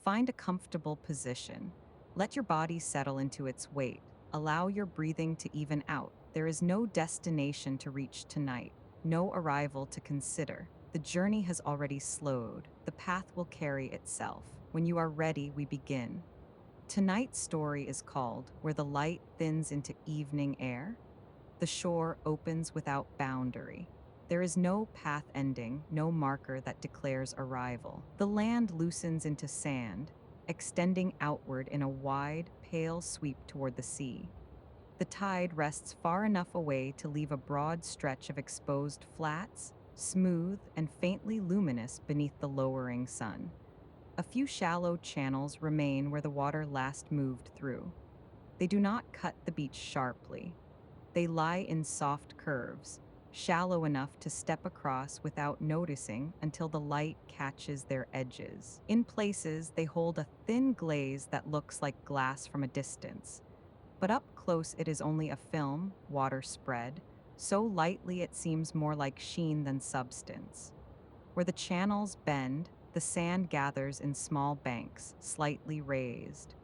Find a comfortable position. Let your body settle into its weight. Allow your breathing to even out. There is no destination to reach tonight, no arrival to consider. The journey has already slowed. The path will carry itself. When you are ready, we begin. Tonight's story is called Where the Light Thins into Evening Air. The shore opens without boundary. There is no path ending, no marker that declares arrival. The land loosens into sand, extending outward in a wide, pale sweep toward the sea. The tide rests far enough away to leave a broad stretch of exposed flats, smooth and faintly luminous beneath the lowering sun. A few shallow channels remain where the water last moved through. They do not cut the beach sharply. They lie in soft curves, shallow enough to step across without noticing until the light catches their edges. In places, they hold a thin glaze that looks like glass from a distance. But up close, it is only a film, water spread, so lightly it seems more like sheen than substance. Where the channels bend, the sand gathers in small banks, slightly raised.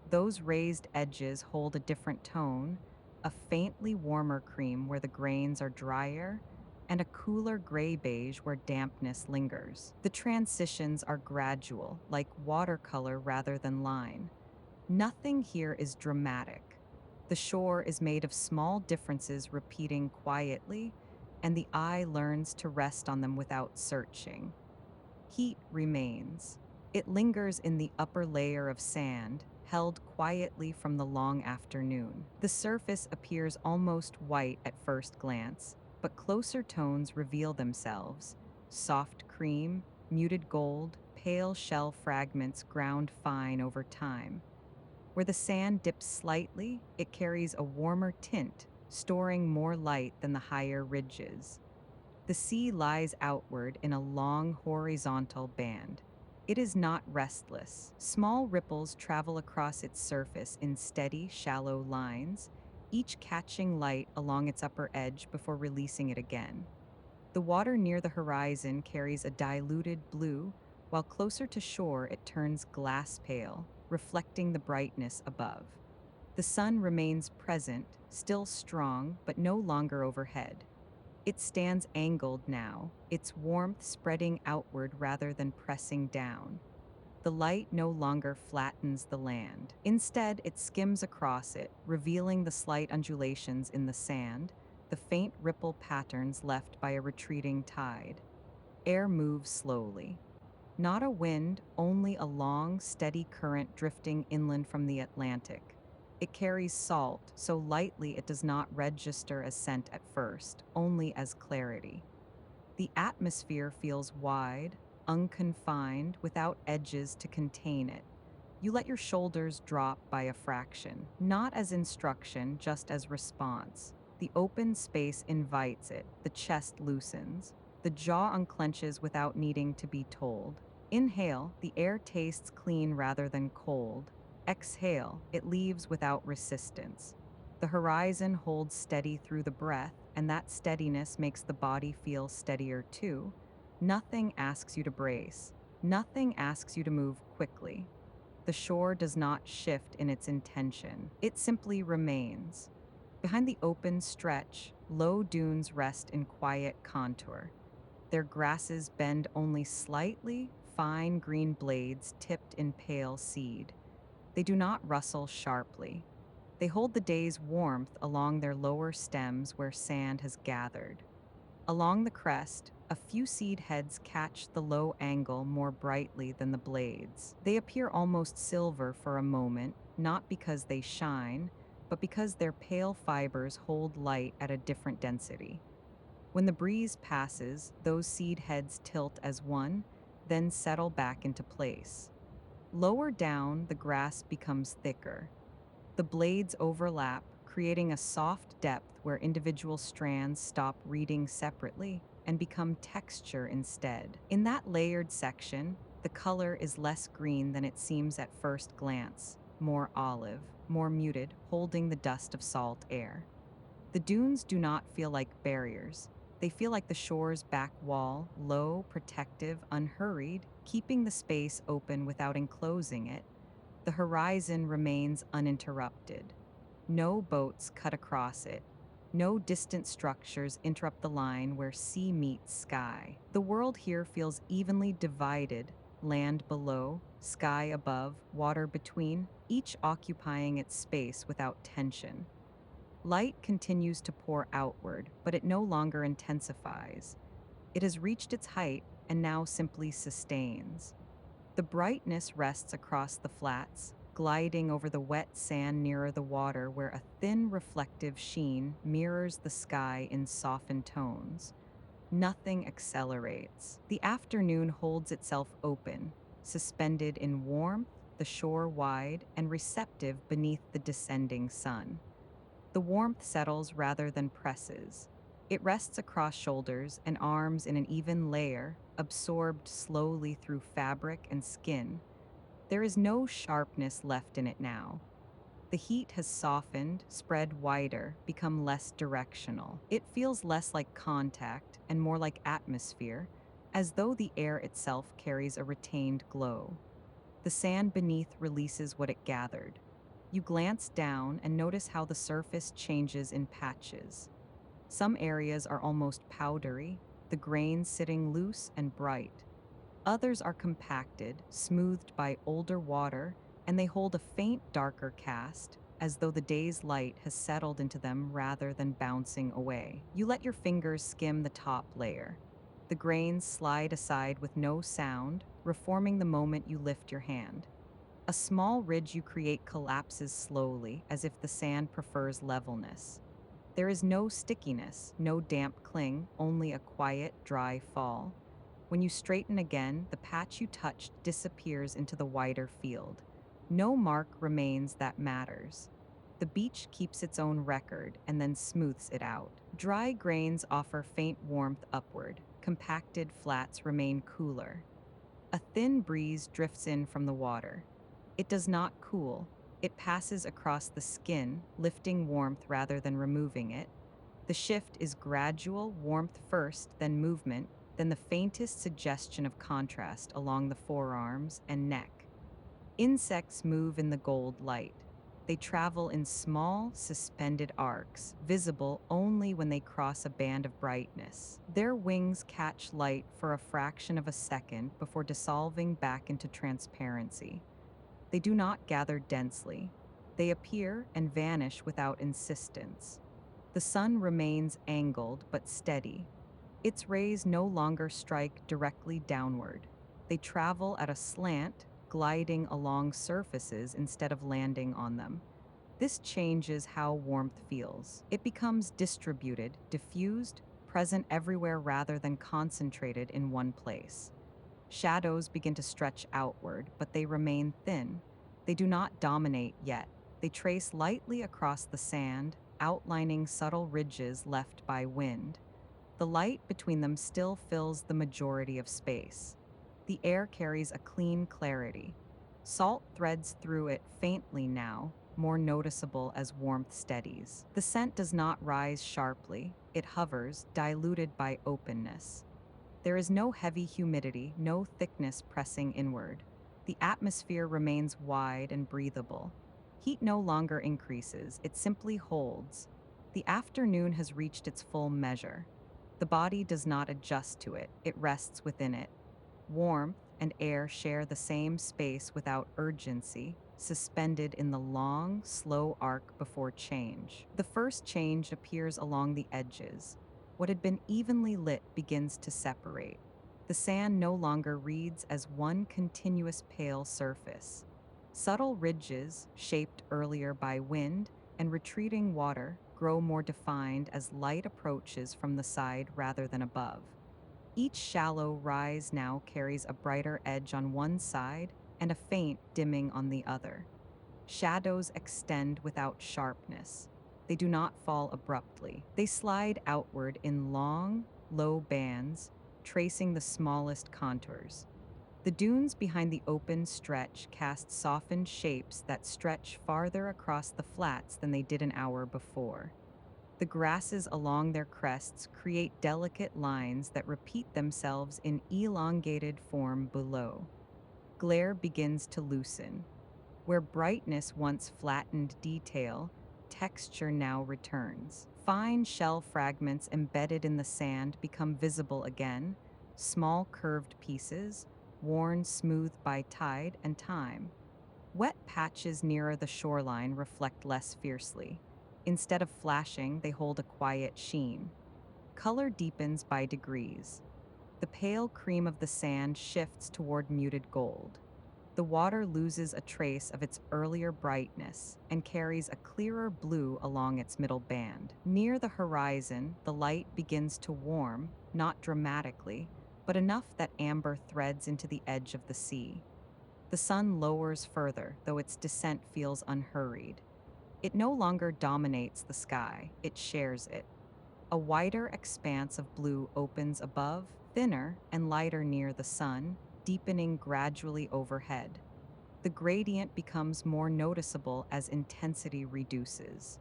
Those raised edges hold a different tone, a faintly warmer cream where the grains are drier, and a cooler gray beige where dampness lingers. The transitions are gradual, like watercolor rather than line. Nothing here is dramatic. The shore is made of small differences repeating quietly, and the eye learns to rest on them without searching. Heat remains. It lingers in the upper layer of sand, held quietly from the long afternoon. The surface appears almost white at first glance, but closer tones reveal themselves. Soft cream, muted gold, pale shell fragments ground fine over time. Where the sand dips slightly, it carries a warmer tint, storing more light than the higher ridges. The sea lies outward in a long horizontal band. It is not restless. Small ripples travel across its surface in steady, shallow lines, each catching light along its upper edge before releasing it again. The water near the horizon carries a diluted blue, while closer to shore it turns glass pale, reflecting the brightness above. The sun remains present, still strong, but no longer overhead. It stands angled now, its warmth spreading outward rather than pressing down. The light no longer flattens the land. Instead, it skims across it, revealing the slight undulations in the sand, the faint ripple patterns left by a retreating tide. Air moves slowly. Not a wind, only a long, steady current drifting inland from the Atlantic. It carries salt, so lightly it does not register as scent at first, only as clarity. The atmosphere feels wide, unconfined, without edges to contain it. You let your shoulders drop by a fraction, not as instruction, just as response. The open space invites it, the chest loosens. The jaw unclenches without needing to be told. Inhale, the air tastes clean rather than cold. Exhale, it leaves without resistance. The horizon holds steady through the breath, and that steadiness makes the body feel steadier too. Nothing asks you to brace. Nothing asks you to move quickly. The shore does not shift in its intention. It simply remains. Behind the open stretch, low dunes rest in quiet contour. Their grasses bend only slightly, fine green blades tipped in pale seed. They do not rustle sharply. They hold the day's warmth along their lower stems where sand has gathered. Along the crest, a few seed heads catch the low angle more brightly than the blades. They appear almost silver for a moment, not because they shine, but because their pale fibers hold light at a different density. When the breeze passes, those seed heads tilt as one, then settle back into place. Lower down, the grass becomes thicker. The blades overlap, creating a soft depth where individual strands stop reading separately and become texture instead. In that layered section, the color is less green than it seems at first glance, more olive, more muted, holding the dust of salt air. The dunes do not feel like barriers. They feel like the shore's back wall, low, protective, unhurried, keeping the space open without enclosing it. The horizon remains uninterrupted. No boats cut across it. No distant structures interrupt the line where sea meets sky. The world here feels evenly divided, land below, sky above, water between, each occupying its space without tension. Light continues to pour outward, but it no longer intensifies. It has reached its height and now simply sustains. The brightness rests across the flats, gliding over the wet sand nearer the water where a thin reflective sheen mirrors the sky in softened tones. Nothing accelerates. The afternoon holds itself open, suspended in warmth, the shore wide and receptive beneath the descending sun. The warmth settles rather than presses. It rests across shoulders and arms in an even layer, absorbed slowly through fabric and skin. There is no sharpness left in it now. The heat has softened, spread wider, become less directional. It feels less like contact and more like atmosphere, as though the air itself carries a retained glow. The sand beneath releases what it gathered. You glance down and notice how the surface changes in patches. Some areas are almost powdery, the grains sitting loose and bright. Others are compacted, smoothed by older water, and they hold a faint, darker cast, as though the day's light has settled into them rather than bouncing away. You let your fingers skim the top layer. The grains slide aside with no sound, reforming the moment you lift your hand. A small ridge you create collapses slowly, as if the sand prefers levelness. There is no stickiness, no damp cling, only a quiet, dry fall. When you straighten again, the patch you touched disappears into the wider field. No mark remains that matters. The beach keeps its own record and then smooths it out. Dry grains offer faint warmth upward. Compacted flats remain cooler. A thin breeze drifts in from the water. It does not cool. It passes across the skin, lifting warmth rather than removing it. The shift is gradual, warmth first, then movement, then the faintest suggestion of contrast along the forearms and neck. Insects move in the gold light. They travel in small, suspended arcs, visible only when they cross a band of brightness. Their wings catch light for a fraction of a second before dissolving back into transparency. They do not gather densely. They appear and vanish without insistence. The sun remains angled but steady. Its rays no longer strike directly downward. They travel at a slant, gliding along surfaces instead of landing on them. This changes how warmth feels. It becomes distributed, diffused, present everywhere rather than concentrated in one place. Shadows begin to stretch outward, but they remain thin. They do not dominate yet. They trace lightly across the sand, outlining subtle ridges left by wind. The light between them still fills the majority of space. The air carries a clean clarity. Salt threads through it faintly now, more noticeable as warmth steadies. The scent does not rise sharply. It hovers, diluted by openness. There is no heavy humidity, no thickness pressing inward. The atmosphere remains wide and breathable. Heat no longer increases, it simply holds. The afternoon has reached its full measure. The body does not adjust to it, it rests within it. Warmth and air share the same space without urgency, suspended in the long, slow arc before change. The first change appears along the edges. What had been evenly lit begins to separate. The sand no longer reads as one continuous pale surface. Subtle ridges, shaped earlier by wind and retreating water, grow more defined as light approaches from the side rather than above. Each shallow rise now carries a brighter edge on one side and a faint dimming on the other. Shadows extend without sharpness. They do not fall abruptly. They slide outward in long, low bands, tracing the smallest contours. The dunes behind the open stretch cast softened shapes that stretch farther across the flats than they did an hour before. The grasses along their crests create delicate lines that repeat themselves in elongated form below. Glare begins to loosen. Where brightness once flattened detail, texture now returns. Fine shell fragments embedded in the sand become visible again, small curved pieces, worn smooth by tide and time. Wet patches nearer the shoreline reflect less fiercely. Instead of flashing, they hold a quiet sheen. Color deepens by degrees. The pale cream of the sand shifts toward muted gold. The water loses a trace of its earlier brightness and carries a clearer blue along its middle band. Near the horizon, the light begins to warm, not dramatically, but enough that amber threads into the edge of the sea. The sun lowers further, though its descent feels unhurried. It no longer dominates the sky, it shares it. A wider expanse of blue opens above, thinner and lighter near the sun, deepening gradually overhead. The gradient becomes more noticeable as intensity reduces.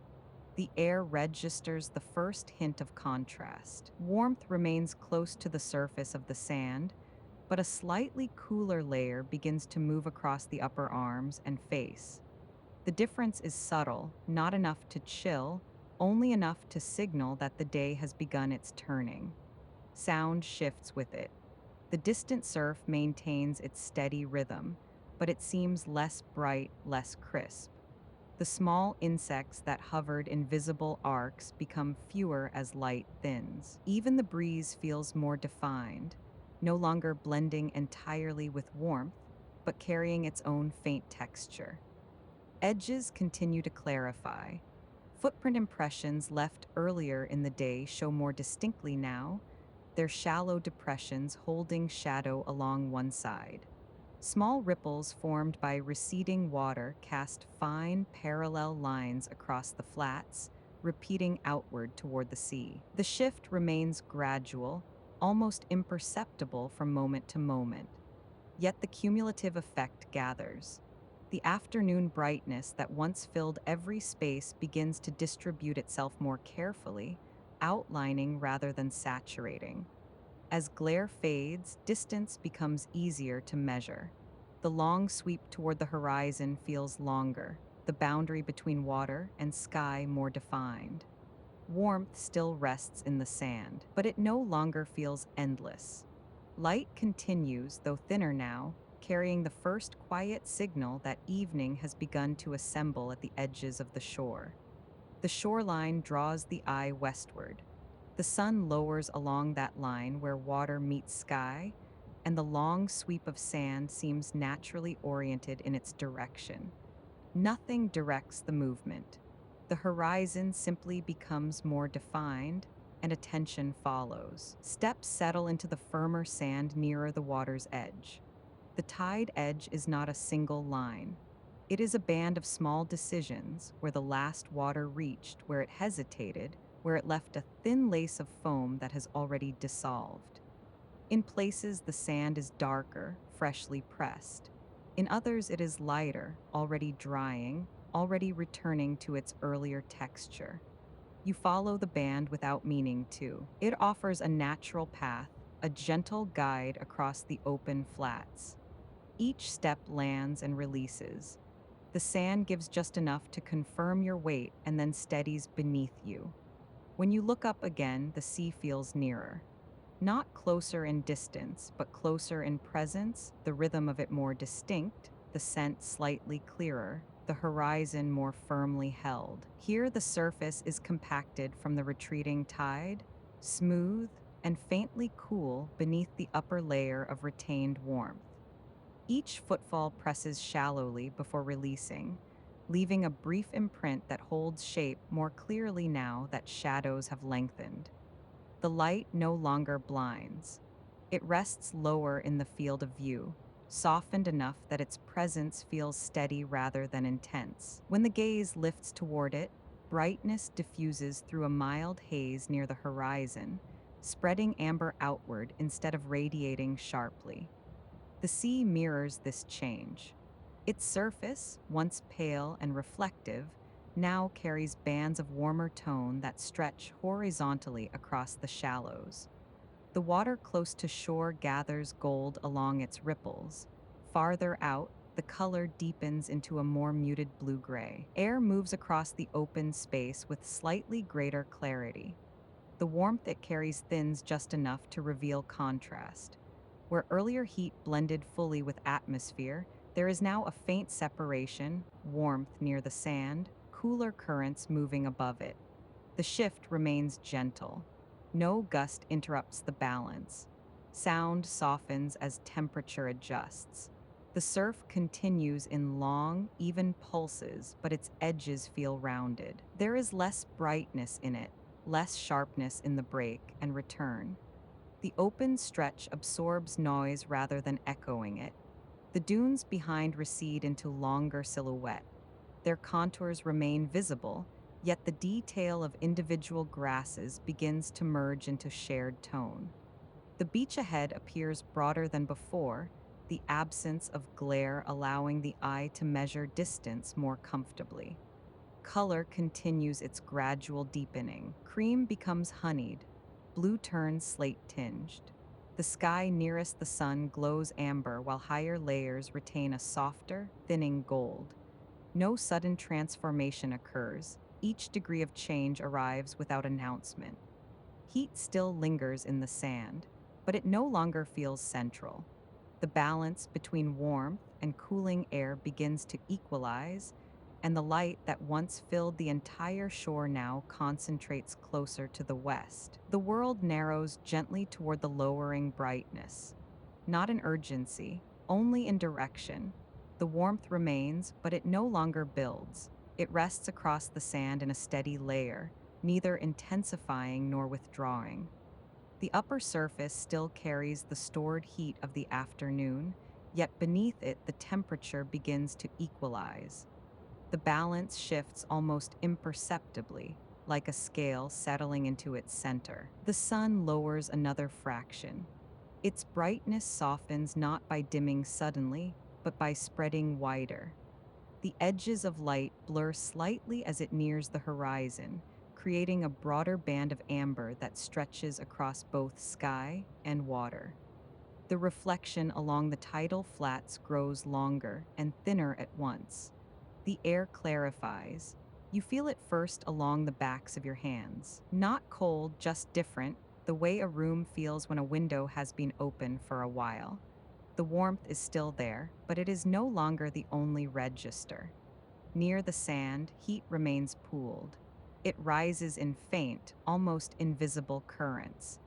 The air registers the first hint of contrast. Warmth remains close to the surface of the sand, but a slightly cooler layer begins to move across the upper arms and face. The difference is subtle, not enough to chill, only enough to signal that the day has begun its turning. Sound shifts with it. The distant surf maintains its steady rhythm, but it seems less bright, less crisp. The small insects that hovered in visible arcs become fewer as light thins. Even the breeze feels more defined, no longer blending entirely with warmth, but carrying its own faint texture. Edges continue to clarify. Footprint impressions left earlier in the day show more distinctly now, their shallow depressions holding shadow along one side. Small ripples formed by receding water cast fine, parallel lines across the flats, repeating outward toward the sea. The shift remains gradual, almost imperceptible from moment to moment. Yet the cumulative effect gathers. The afternoon brightness that once filled every space begins to distribute itself more carefully, outlining rather than saturating. As glare fades, distance becomes easier to measure. The long sweep toward the horizon feels longer, the boundary between water and sky more defined. Warmth still rests in the sand, but it no longer feels endless. Light continues, though thinner now, carrying the first quiet signal that evening has begun to assemble at the edges of the shore. The shoreline draws the eye westward. The sun lowers along that line where water meets sky, and the long sweep of sand seems naturally oriented in its direction. Nothing directs the movement. The horizon simply becomes more defined, and attention follows. Steps settle into the firmer sand nearer the water's edge. The tide edge is not a single line. It is a band of small decisions where the last water reached, where it hesitated, where it left a thin lace of foam that has already dissolved. In places, the sand is darker, freshly pressed. In others, it is lighter, already drying, already returning to its earlier texture. You follow the band without meaning to. It offers a natural path, a gentle guide across the open flats. Each step lands and releases. The sand gives just enough to confirm your weight and then steadies beneath you. When you look up again, the sea feels nearer. Not closer in distance, but closer in presence, the rhythm of it more distinct, the scent slightly clearer, the horizon more firmly held. Here the surface is compacted from the retreating tide, smooth and faintly cool beneath the upper layer of retained warmth. Each footfall presses shallowly before releasing, leaving a brief imprint that holds shape more clearly now that shadows have lengthened. The light no longer blinds. It rests lower in the field of view, softened enough that its presence feels steady rather than intense. When the gaze lifts toward it, brightness diffuses through a mild haze near the horizon, spreading amber outward instead of radiating sharply. The sea mirrors this change. Its surface, once pale and reflective, now carries bands of warmer tone that stretch horizontally across the shallows. The water close to shore gathers gold along its ripples. Farther out, the color deepens into a more muted blue-gray. Air moves across the open space with slightly greater clarity. The warmth it carries thins just enough to reveal contrast. Where earlier heat blended fully with atmosphere, there is now a faint separation, warmth near the sand, cooler currents moving above it. The shift remains gentle. No gust interrupts the balance. Sound softens as temperature adjusts. The surf continues in long, even pulses, but its edges feel rounded. There is less brightness in it, less sharpness in the break and return. The open stretch absorbs noise rather than echoing it. The dunes behind recede into longer silhouette. Their contours remain visible, yet the detail of individual grasses begins to merge into shared tone. The beach ahead appears broader than before, the absence of glare allowing the eye to measure distance more comfortably. Color continues its gradual deepening. Cream becomes honeyed, blue turns slate-tinged. The sky nearest the sun glows amber while higher layers retain a softer, thinning gold. No sudden transformation occurs. Each degree of change arrives without announcement. Heat still lingers in the sand, but it no longer feels central. The balance between warmth and cooling air begins to equalize, and the light that once filled the entire shore now concentrates closer to the west. The world narrows gently toward the lowering brightness. Not in urgency, only in direction. The warmth remains, but it no longer builds. It rests across the sand in a steady layer, neither intensifying nor withdrawing. The upper surface still carries the stored heat of the afternoon, yet beneath it the temperature begins to equalize. The balance shifts almost imperceptibly, like a scale settling into its center. The sun lowers another fraction. Its brightness softens not by dimming suddenly, but by spreading wider. The edges of light blur slightly as it nears the horizon, creating a broader band of amber that stretches across both sky and water. The reflection along the tidal flats grows longer and thinner at once. The air clarifies. You feel it first along the backs of your hands. Not cold, just different, the way a room feels when a window has been open for a while. The warmth is still there, but it is no longer the only register. Near the sand, heat remains pooled. It rises in faint, almost invisible currents.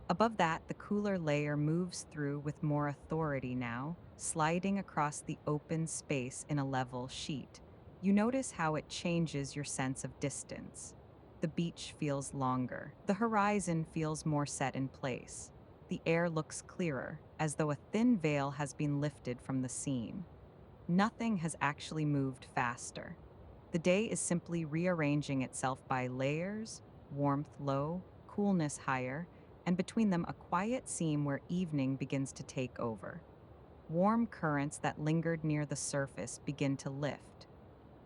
Above that, the cooler layer moves through with more authority now, sliding across the open space in a level sheet. You notice how it changes your sense of distance. The beach feels longer. The horizon feels more set in place. The air looks clearer, as though a thin veil has been lifted from the scene. Nothing has actually moved faster. The day is simply rearranging itself by layers, warmth low, coolness higher, and between them a quiet seam where evening begins to take over. Warm currents that lingered near the surface begin to lift.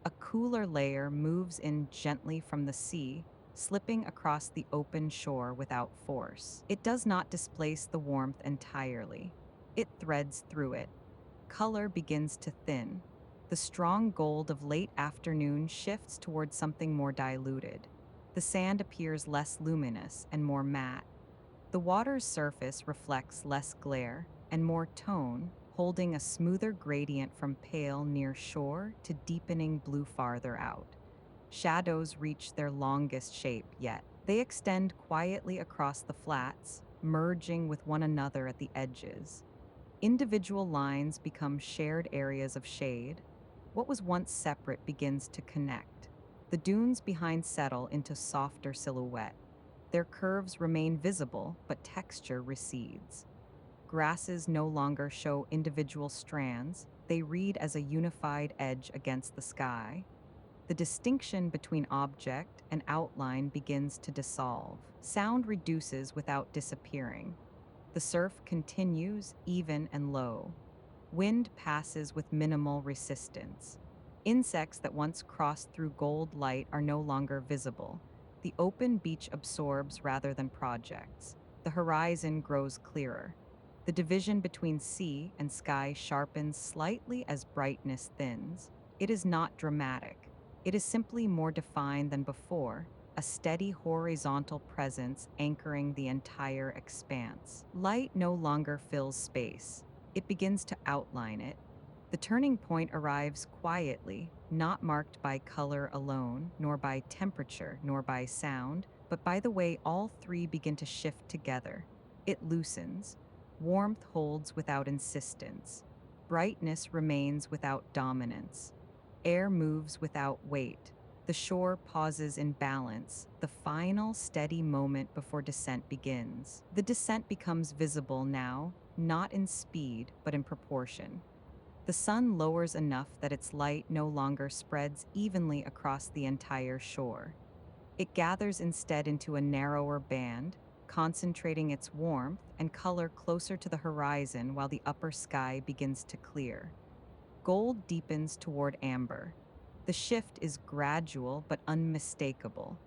A cooler layer moves in gently from the sea, slipping across the open shore without force. It does not displace the warmth entirely. It threads through it. Color begins to thin. The strong gold of late afternoon shifts toward something more diluted. The sand appears less luminous and more matte. The water's surface reflects less glare and more tone, holding a smoother gradient from pale near shore to deepening blue farther out. Shadows reach their longest shape yet. They extend quietly across the flats, merging with one another at the edges. Individual lines become shared areas of shade. What was once separate begins to connect. The dunes behind settle into softer silhouette. Their curves remain visible, but texture recedes. Grasses no longer show individual strands, they read as a unified edge against the sky. The distinction between object and outline begins to dissolve. Sound reduces without disappearing. The surf continues, even and low. Wind passes with minimal resistance. Insects that once crossed through gold light are no longer visible. The open beach absorbs rather than projects. The horizon grows clearer. The division between sea and sky sharpens slightly as brightness thins. It is not dramatic. It is simply more defined than before, a steady horizontal presence anchoring the entire expanse. Light no longer fills space. It begins to outline it. The turning point arrives quietly, not marked by color alone, nor by temperature, nor by sound, but by the way all three begin to shift together. It loosens. Warmth holds without insistence. Brightness remains without dominance. Air moves without weight. The shore pauses in balance, the final steady moment before descent begins. The descent becomes visible now, not in speed, but in proportion. The sun lowers enough that its light no longer spreads evenly across the entire shore. It gathers instead into a narrower band, concentrating its warmth and color closer to the horizon while the upper sky begins to clear. Gold deepens toward amber. The shift is gradual but unmistakable.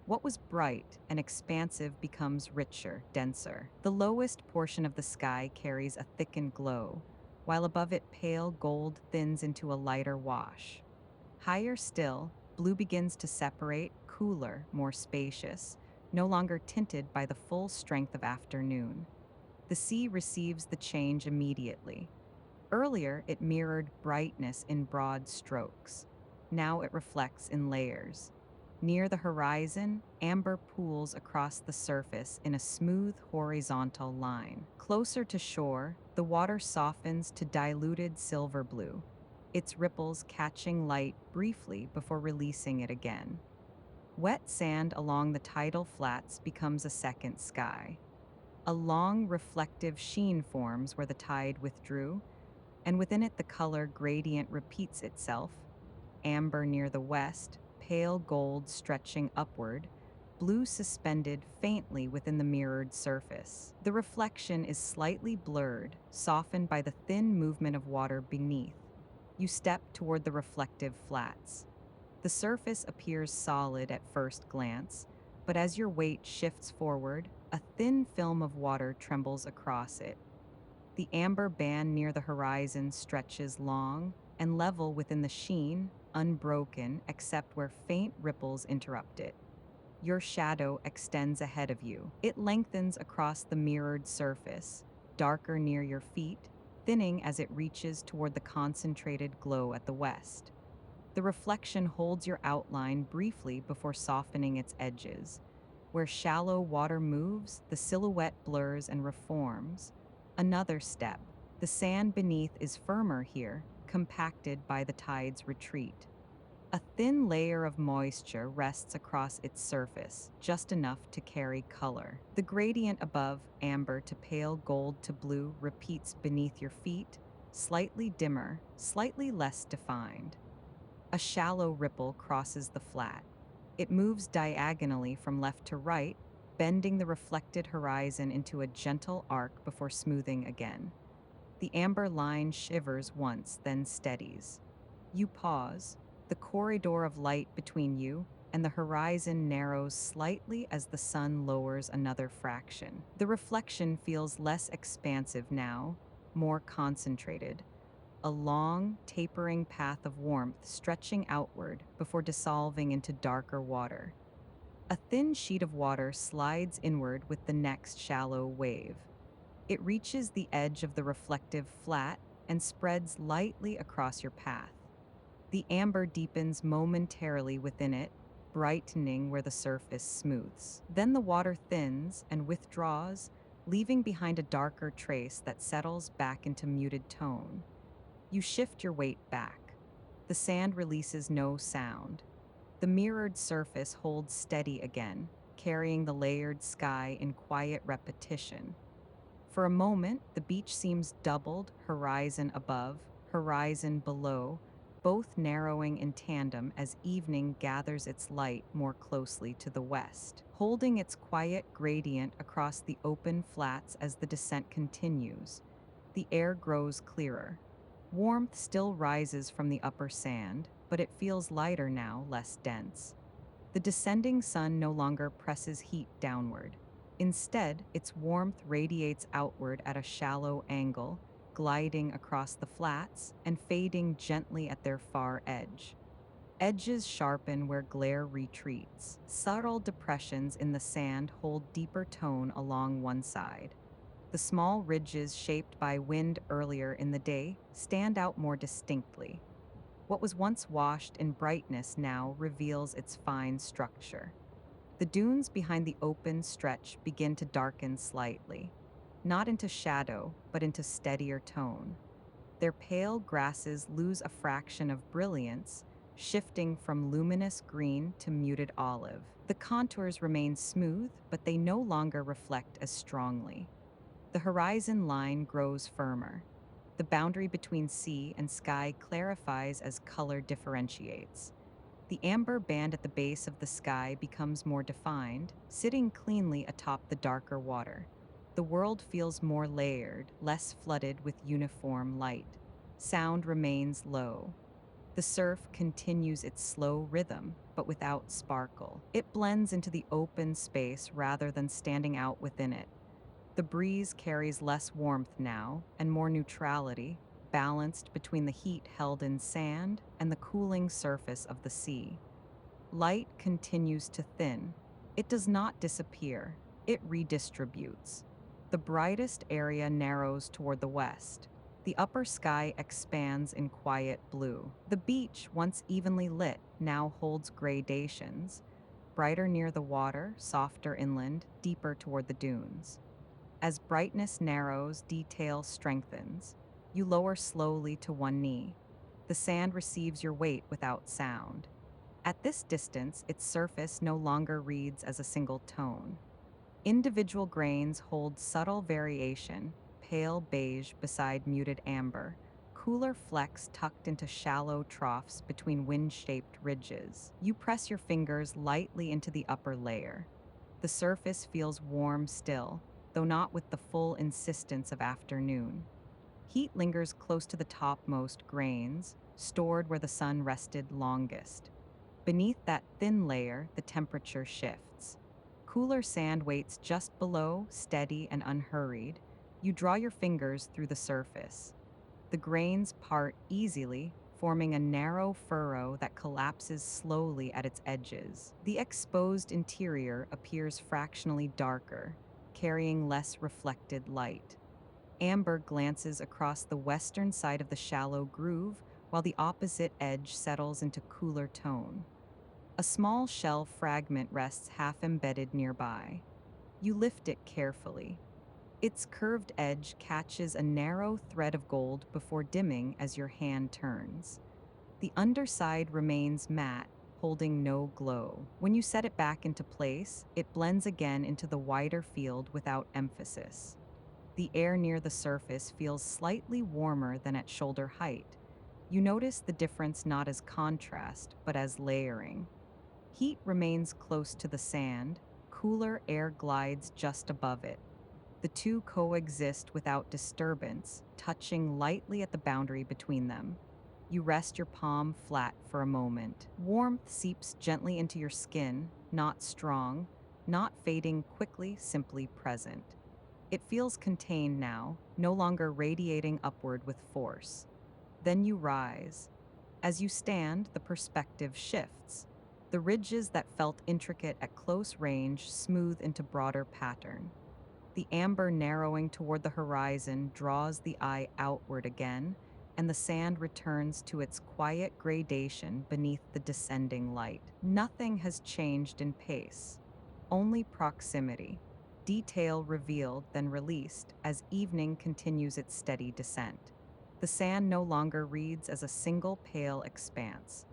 What was bright and expansive becomes richer, denser. The lowest portion of the sky carries a thickened glow, while above it pale gold thins into a lighter wash. Higher still, blue begins to separate, cooler, more spacious, no longer tinted by the full strength of afternoon. The sea receives the change immediately. Earlier, it mirrored brightness in broad strokes. Now it reflects in layers. Near the horizon, amber pools across the surface in a smooth horizontal line. Closer to shore, the water softens to diluted silver blue, its ripples catching light briefly before releasing it again. Wet sand along the tidal flats becomes a second sky. A long reflective sheen forms where the tide withdrew, and within it the color gradient repeats itself: amber near the west, pale gold stretching upward, blue suspended faintly within the mirrored surface. The reflection is slightly blurred, softened by the thin movement of water beneath. You step toward the reflective flats. The surface appears solid at first glance, but as your weight shifts forward, a thin film of water trembles across it. The amber band near the horizon stretches long and level within the sheen, unbroken except where faint ripples interrupt it. Your shadow extends ahead of you. It lengthens across the mirrored surface, darker near your feet, thinning as it reaches toward the concentrated glow at the west. The reflection holds your outline briefly before softening its edges. Where shallow water moves, the silhouette blurs and reforms. Another step. The sand beneath is firmer here, compacted by the tide's retreat. A thin layer of moisture rests across its surface, just enough to carry color. The gradient above, amber to pale gold to blue, repeats beneath your feet, slightly dimmer, slightly less defined. A shallow ripple crosses the flat. It moves diagonally from left to right, bending the reflected horizon into a gentle arc before smoothing again. The amber line shivers once, then steadies. You pause. The corridor of light between you and the horizon narrows slightly as the sun lowers another fraction. The reflection feels less expansive now, more concentrated. A long, tapering path of warmth stretching outward before dissolving into darker water. A thin sheet of water slides inward with the next shallow wave. It reaches the edge of the reflective flat and spreads lightly across your path. The amber deepens momentarily within it, brightening where the surface smooths. Then the water thins and withdraws, leaving behind a darker trace that settles back into muted tone. You shift your weight back. The sand releases no sound. The mirrored surface holds steady again, carrying the layered sky in quiet repetition. For a moment, the beach seems doubled, horizon above, horizon below, both narrowing in tandem as evening gathers its light more closely to the west, holding its quiet gradient across the open flats as the descent continues. The air grows clearer. Warmth still rises from the upper sand, but it feels lighter now, less dense. The descending sun no longer presses heat downward. Instead, its warmth radiates outward at a shallow angle, gliding across the flats and fading gently at their far edge. Edges sharpen where glare retreats. Subtle depressions in the sand hold deeper tone along one side. The small ridges shaped by wind earlier in the day stand out more distinctly. What was once washed in brightness now reveals its fine structure. The dunes behind the open stretch begin to darken slightly, not into shadow, but into steadier tone. Their pale grasses lose a fraction of brilliance, shifting from luminous green to muted olive. The contours remain smooth, but they no longer reflect as strongly. The horizon line grows firmer. The boundary between sea and sky clarifies as color differentiates. The amber band at the base of the sky becomes more defined, sitting cleanly atop the darker water. The world feels more layered, less flooded with uniform light. Sound remains low. The surf continues its slow rhythm, but without sparkle. It blends into the open space rather than standing out within it. The breeze carries less warmth now and more neutrality, balanced between the heat held in sand and the cooling surface of the sea. Light continues to thin. It does not disappear, it redistributes. The brightest area narrows toward the west. The upper sky expands in quiet blue. The beach, once evenly lit, now holds gradations, brighter near the water, softer inland, deeper toward the dunes. As brightness narrows, detail strengthens. You lower slowly to one knee. The sand receives your weight without sound. At this distance, its surface no longer reads as a single tone. Individual grains hold subtle variation, pale beige beside muted amber, cooler flecks tucked into shallow troughs between wind-shaped ridges. You press your fingers lightly into the upper layer. The surface feels warm still, though not with the full insistence of afternoon. Heat lingers close to the topmost grains, stored where the sun rested longest. Beneath that thin layer, the temperature shifts. Cooler sand waits just below, steady and unhurried. You draw your fingers through the surface. The grains part easily, forming a narrow furrow that collapses slowly at its edges. The exposed interior appears fractionally darker, carrying less reflected light. Amber glances across the western side of the shallow groove, while the opposite edge settles into cooler tone. A small shell fragment rests half embedded nearby. You lift it carefully. Its curved edge catches a narrow thread of gold before dimming as your hand turns. The underside remains matte, holding no glow. When you set it back into place, it blends again into the wider field without emphasis. The air near the surface feels slightly warmer than at shoulder height. You notice the difference not as contrast, but as layering. Heat remains close to the sand, cooler air glides just above it. The two coexist without disturbance, touching lightly at the boundary between them. You rest your palm flat for a moment. Warmth seeps gently into your skin, not strong, not fading quickly, simply present. It feels contained now, no longer radiating upward with force. Then you rise. As you stand, the perspective shifts. The ridges that felt intricate at close range smooth into broader pattern. The amber narrowing toward the horizon draws the eye outward again, and the sand returns to its quiet gradation beneath the descending light. Nothing has changed in pace, only proximity. Detail revealed, then released, as evening continues its steady descent. The sand no longer reads as a single pale expanse.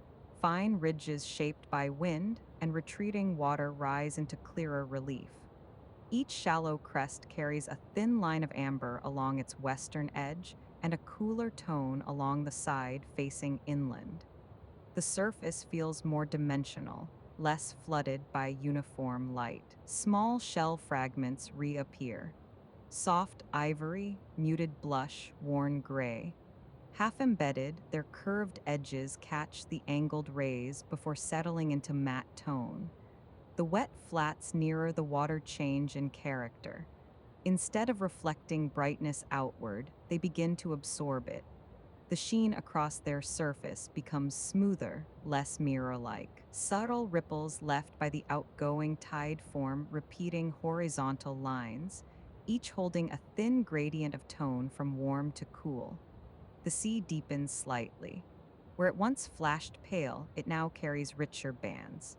Fine ridges shaped by wind and retreating water rise into clearer relief. Each shallow crest carries a thin line of amber along its western edge and a cooler tone along the side facing inland. The surface feels more dimensional, less flooded by uniform light. Small shell fragments reappear. Soft ivory, muted blush, worn gray. Half embedded, their curved edges catch the angled rays before settling into matte tone. The wet flats nearer the water change in character. Instead of reflecting brightness outward, they begin to absorb it. The sheen across their surface becomes smoother, less mirror-like. Subtle ripples left by the outgoing tide form repeating horizontal lines, each holding a thin gradient of tone from warm to cool. The sea deepens slightly. Where it once flashed pale, it now carries richer bands.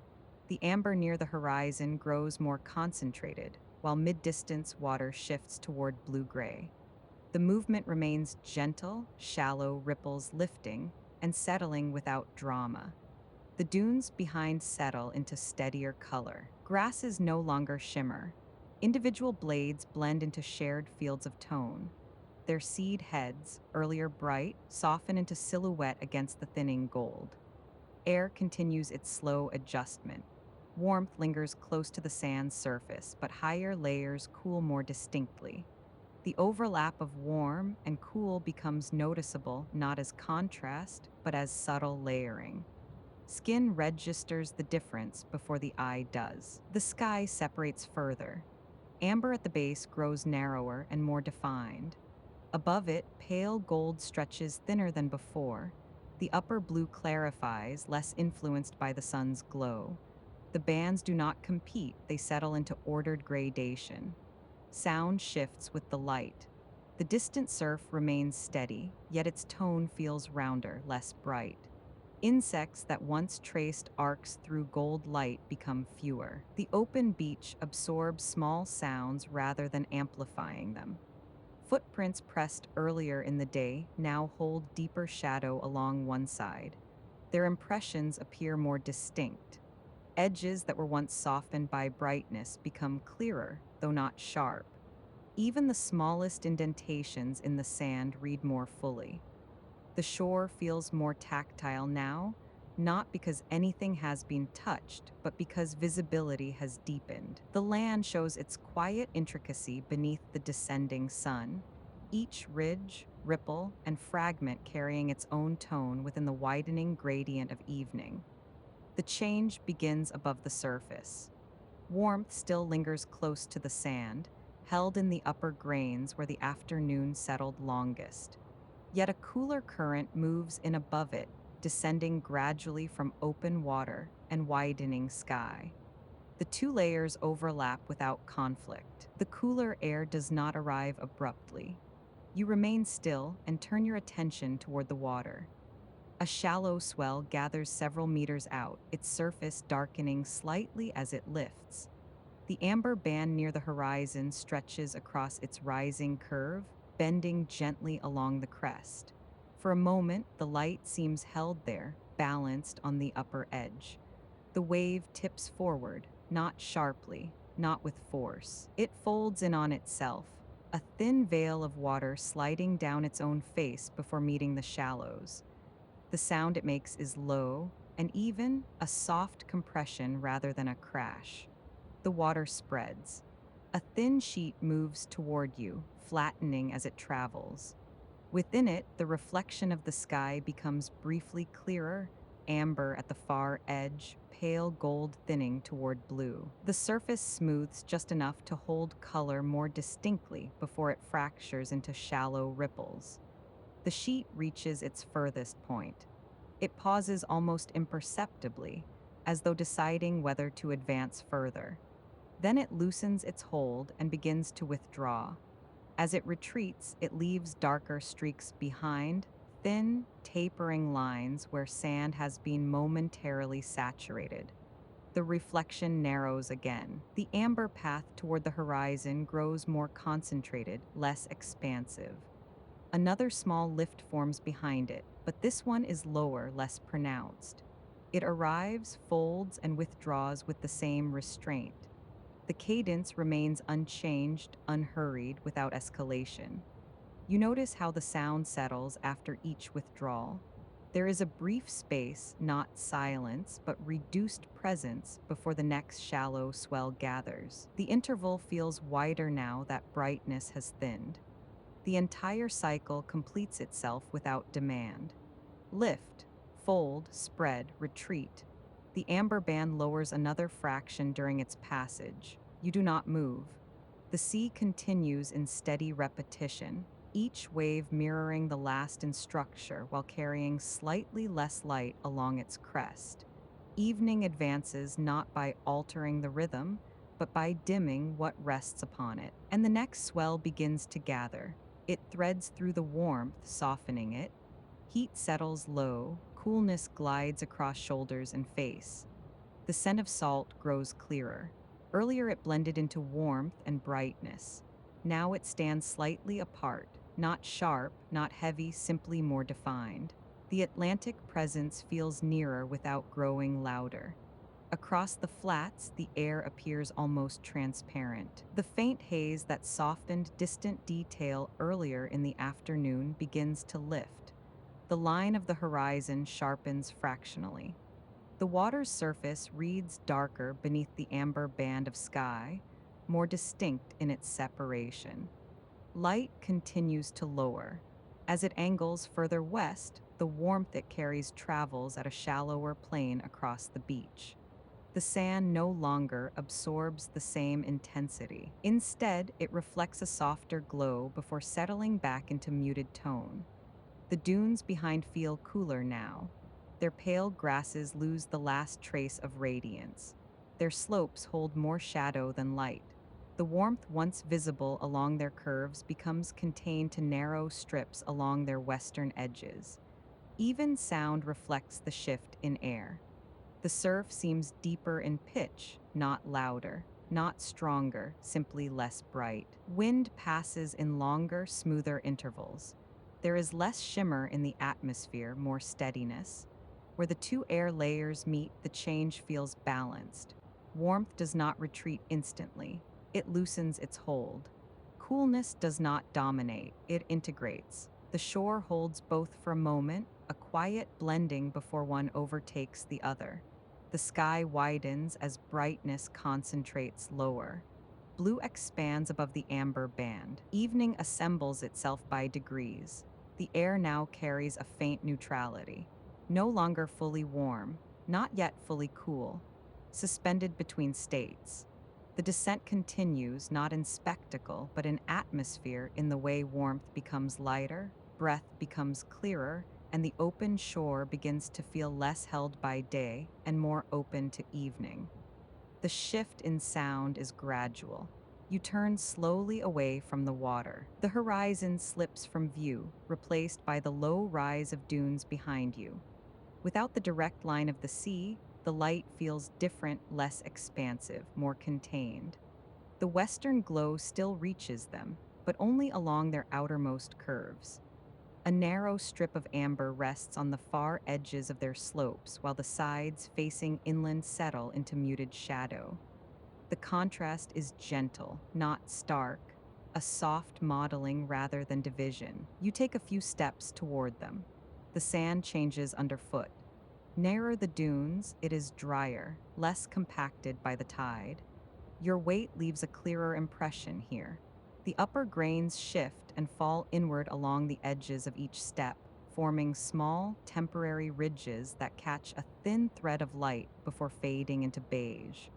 The amber near the horizon grows more concentrated, while mid-distance water shifts toward blue-gray. The movement remains gentle, shallow ripples lifting and settling without drama. The dunes behind settle into steadier color. Grasses no longer shimmer. Individual blades blend into shared fields of tone. Their seed heads, earlier bright, soften into silhouette against the thinning gold. Air continues its slow adjustment. Warmth lingers close to the sand's surface, but higher layers cool more distinctly. The overlap of warm and cool becomes noticeable not as contrast, but as subtle layering. Skin registers the difference before the eye does. The sky separates further. Amber at the base grows narrower and more defined. Above it, pale gold stretches thinner than before. The upper blue clarifies, less influenced by the sun's glow. The bands do not compete, they settle into ordered gradation. Sound shifts with the light. The distant surf remains steady, yet its tone feels rounder, less bright. Insects that once traced arcs through gold light become fewer. The open beach absorbs small sounds rather than amplifying them. Footprints pressed earlier in the day now hold deeper shadow along one side. Their impressions appear more distinct. Edges that were once softened by brightness become clearer, though not sharp. Even the smallest indentations in the sand read more fully. The shore feels more tactile now, not because anything has been touched, but because visibility has deepened. The land shows its quiet intricacy beneath the descending sun, each ridge, ripple, and fragment carrying its own tone within the widening gradient of evening. The change begins above the surface. Warmth still lingers close to the sand, held in the upper grains where the afternoon settled longest. Yet a cooler current moves in above it, descending gradually from open water and widening sky. The two layers overlap without conflict. The cooler air does not arrive abruptly. You remain still and turn your attention toward the water. A shallow swell gathers several meters out, its surface darkening slightly as it lifts. The amber band near the horizon stretches across its rising curve, bending gently along the crest. For a moment, the light seems held there, balanced on the upper edge. The wave tips forward, not sharply, not with force. It folds in on itself, a thin veil of water sliding down its own face before meeting the shallows. The sound it makes is low and even, a soft compression rather than a crash. The water spreads. A thin sheet moves toward you, flattening as it travels. Within it, the reflection of the sky becomes briefly clearer, amber at the far edge, pale gold thinning toward blue. The surface smooths just enough to hold color more distinctly before it fractures into shallow ripples. The sheet reaches its furthest point. It pauses almost imperceptibly, as though deciding whether to advance further. Then it loosens its hold and begins to withdraw. As it retreats, it leaves darker streaks behind, thin, tapering lines where sand has been momentarily saturated. The reflection narrows again. The amber path toward the horizon grows more concentrated, less expansive. Another small lift forms behind it, but this one is lower, less pronounced. It arrives, folds, and withdraws with the same restraint. The cadence remains unchanged, unhurried, without escalation. You notice how the sound settles after each withdrawal. There is a brief space, not silence, but reduced presence before the next shallow swell gathers. The interval feels wider now that brightness has thinned. The entire cycle completes itself without demand. Lift, fold, spread, retreat. The amber band lowers another fraction during its passage. You do not move. The sea continues in steady repetition, each wave mirroring the last in structure while carrying slightly less light along its crest. Evening advances not by altering the rhythm, but by dimming what rests upon it. And the next swell begins to gather. It threads through the warmth, softening it. Heat settles low, coolness glides across shoulders and face. The scent of salt grows clearer. Earlier it blended into warmth and brightness. Now it stands slightly apart, not sharp, not heavy, simply more defined. The Atlantic presence feels nearer without growing louder. Across the flats, the air appears almost transparent. The faint haze that softened distant detail earlier in the afternoon begins to lift. The line of the horizon sharpens fractionally. The water's surface reads darker beneath the amber band of sky, more distinct in its separation. Light continues to lower. As it angles further west, the warmth it carries travels at a shallower plane across the beach. The sand no longer absorbs the same intensity. Instead, it reflects a softer glow before settling back into muted tone. The dunes behind feel cooler now. Their pale grasses lose the last trace of radiance. Their slopes hold more shadow than light. The warmth once visible along their curves becomes contained to narrow strips along their western edges. Even sound reflects the shift in air. The surf seems deeper in pitch, not louder, not stronger, simply less bright. Wind passes in longer, smoother intervals. There is less shimmer in the atmosphere, more steadiness. Where the two air layers meet, the change feels balanced. Warmth does not retreat instantly. It loosens its hold. Coolness does not dominate, it integrates. The shore holds both for a moment, a quiet blending before one overtakes the other. The sky widens as brightness concentrates lower. Blue expands above the amber band. Evening assembles itself by degrees. The air now carries a faint neutrality. No longer fully warm, not yet fully cool, suspended between states. The descent continues, not in spectacle, but in atmosphere, in the way warmth becomes lighter, breath becomes clearer, and the open shore begins to feel less held by day and more open to evening. The shift in sound is gradual. You turn slowly away from the water. The horizon slips from view, replaced by the low rise of dunes behind you. Without the direct line of the sea, the light feels different, less expansive, more contained. The western glow still reaches them, but only along their outermost curves. A narrow strip of amber rests on the far edges of their slopes, while the sides facing inland settle into muted shadow. The contrast is gentle, not stark, a soft modeling rather than division. You take a few steps toward them. The sand changes underfoot. Nearer the dunes, it is drier, less compacted by the tide. Your weight leaves a clearer impression here. The upper grains shift and fall inward along the edges of each step, forming small, temporary ridges that catch a thin thread of light before fading into beige.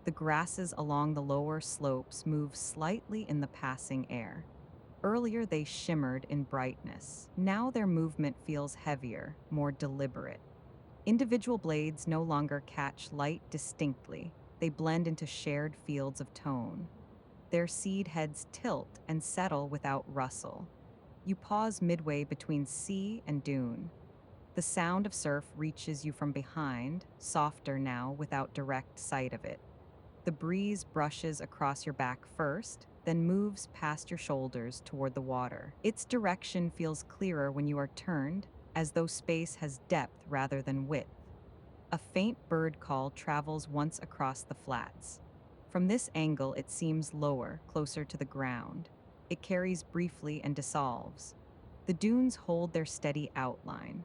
The grasses along the lower slopes move slightly in the passing air. Earlier they shimmered in brightness. Now their movement feels heavier, more deliberate. Individual blades no longer catch light distinctly. They blend into shared fields of tone. Their seed heads tilt and settle without rustle. You pause midway between sea and dune. The sound of surf reaches you from behind, softer now without direct sight of it. The breeze brushes across your back first, then moves past your shoulders toward the water. Its direction feels clearer when you are turned, as though space has depth rather than width. A faint bird call travels once across the flats. From this angle, it seems lower, closer to the ground. It carries briefly and dissolves. The dunes hold their steady outline.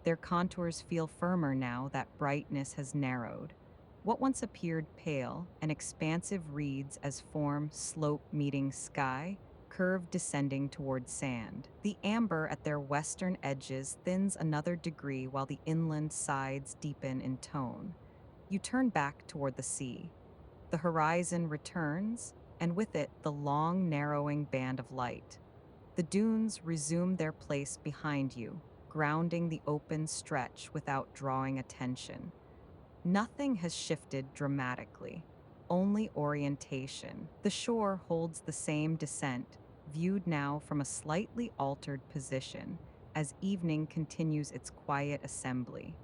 Their contours feel firmer now that brightness has narrowed. What once appeared pale and expansive reads as form, slope meeting sky, curve descending toward sand. The amber at their western edges thins another degree while the inland sides deepen in tone. You turn back toward the sea. The horizon returns, and with it, the long, narrowing band of light. The dunes resume their place behind you, grounding the open stretch without drawing attention. Nothing has shifted dramatically, only orientation. The shore holds the same descent, viewed now from a slightly altered position as evening continues its quiet assembly.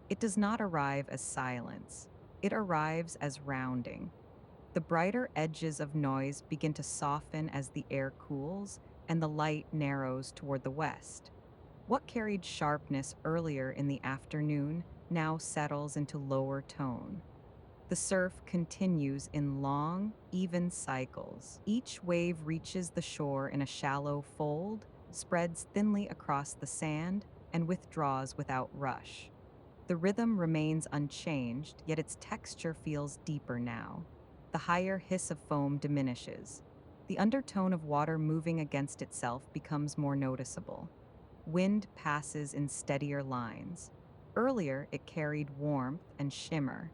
It does not arrive as silence, it arrives as rounding. The brighter edges of noise begin to soften as the air cools and the light narrows toward the west. What carried sharpness earlier in the afternoon now settles into lower tone. The surf continues in long, even cycles. Each wave reaches the shore in a shallow fold, spreads thinly across the sand, and withdraws without rush. The rhythm remains unchanged, yet its texture feels deeper now. The higher hiss of foam diminishes. The undertone of water moving against itself becomes more noticeable. Wind passes in steadier lines. Earlier, it carried warmth and shimmer.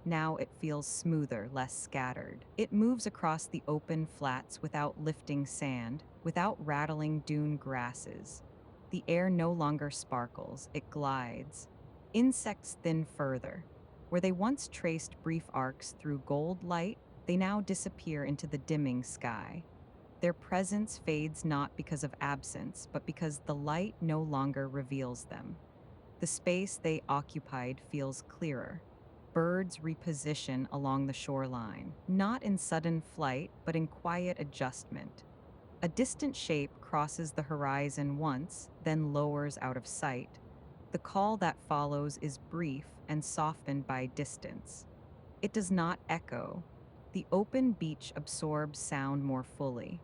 Now it feels smoother, less scattered. It moves across the open flats without lifting sand, without rattling dune grasses. The air no longer sparkles, it glides. Insects thin further. Where they once traced brief arcs through gold light, they now disappear into the dimming sky. Their presence fades not because of absence, but because the light no longer reveals them. The space they occupied feels clearer. Birds reposition along the shoreline, not in sudden flight, but in quiet adjustment. A distant shape crosses the horizon once, then lowers out of sight. The call that follows is brief and softened by distance. It does not echo. The open beach absorbs sound more fully.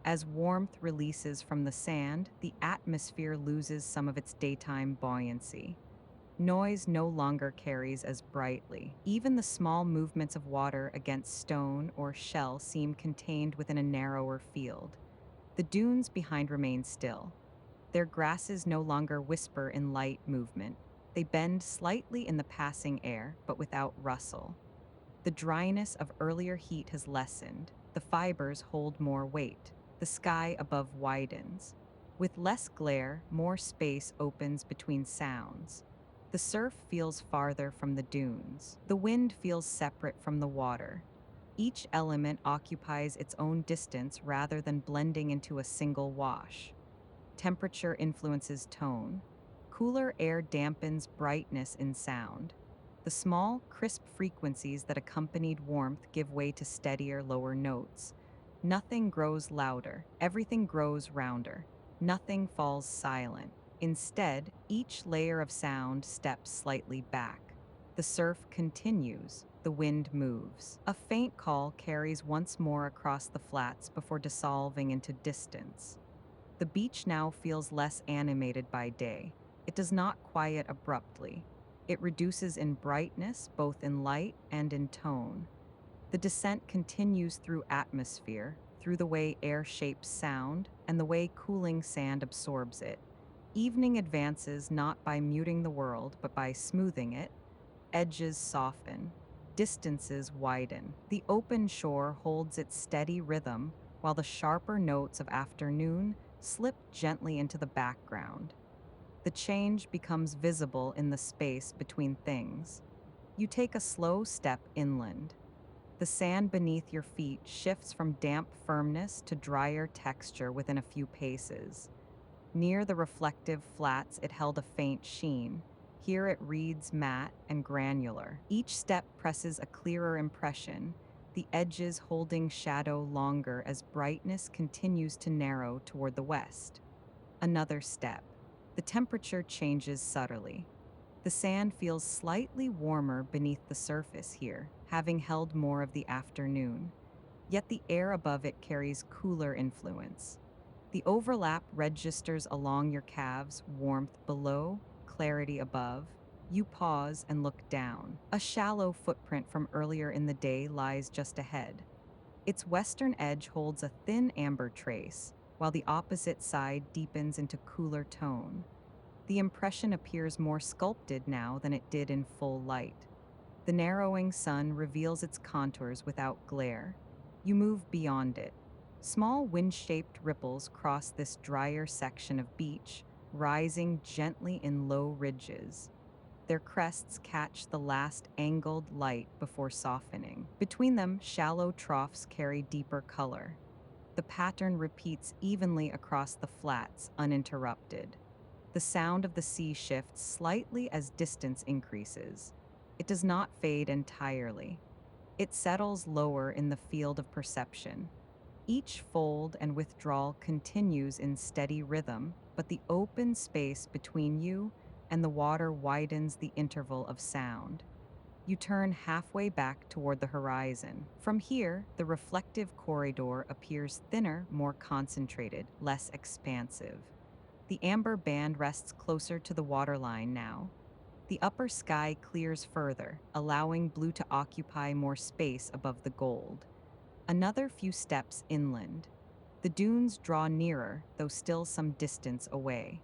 As warmth releases from the sand, the atmosphere loses some of its daytime buoyancy. Noise no longer carries as brightly. Even the small movements of water against stone or shell seem contained within a narrower field. The dunes behind remain still. Their grasses no longer whisper in light movement. They bend slightly in the passing air, but without rustle. The dryness of earlier heat has lessened. The fibers hold more weight. The sky above widens. With less glare, more space opens between sounds. The surf feels farther from the dunes. The wind feels separate from the water. Each element occupies its own distance rather than blending into a single wash. Temperature influences tone. Cooler air dampens brightness in sound. The small, crisp frequencies that accompanied warmth give way to steadier, lower notes. Nothing grows louder, everything grows rounder. Nothing falls silent. Instead, each layer of sound steps slightly back. The surf continues, the wind moves. A faint call carries once more across the flats before dissolving into distance. The beach now feels less animated by day. It does not quiet abruptly. It reduces in brightness, both in light and in tone. The descent continues through atmosphere, through the way air shapes sound, and the way cooling sand absorbs it. Evening advances not by muting the world, but by smoothing it. Edges soften, distances widen. The open shore holds its steady rhythm, while the sharper notes of afternoon slip gently into the background. The change becomes visible in the space between things. You take a slow step inland. The sand beneath your feet shifts from damp firmness to drier texture within a few paces. Near the reflective flats, it held a faint sheen. Here it reads matte and granular. Each step presses a clearer impression, the edges holding shadow longer as brightness continues to narrow toward the west. Another step. The temperature changes subtly. The sand feels slightly warmer beneath the surface here, having held more of the afternoon. Yet the air above it carries cooler influence. The overlap registers along your calves, warmth below, clarity above. You pause and look down. A shallow footprint from earlier in the day lies just ahead. Its western edge holds a thin amber trace, while the opposite side deepens into cooler tone. The impression appears more sculpted now than it did in full light. The narrowing sun reveals its contours without glare. You move beyond it. Small wind-shaped ripples cross this drier section of beach, rising gently in low ridges. Their crests catch the last angled light before softening. Between them, shallow troughs carry deeper color. The pattern repeats evenly across the flats, uninterrupted. The sound of the sea shifts slightly as distance increases. It does not fade entirely. It settles lower in the field of perception. Each fold and withdrawal continues in steady rhythm, but the open space between you and the water widens the interval of sound. You turn halfway back toward the horizon. From here, the reflective corridor appears thinner, more concentrated, less expansive. The amber band rests closer to the waterline now. The upper sky clears further, allowing blue to occupy more space above the gold. Another few steps inland. The dunes draw nearer, though still some distance away.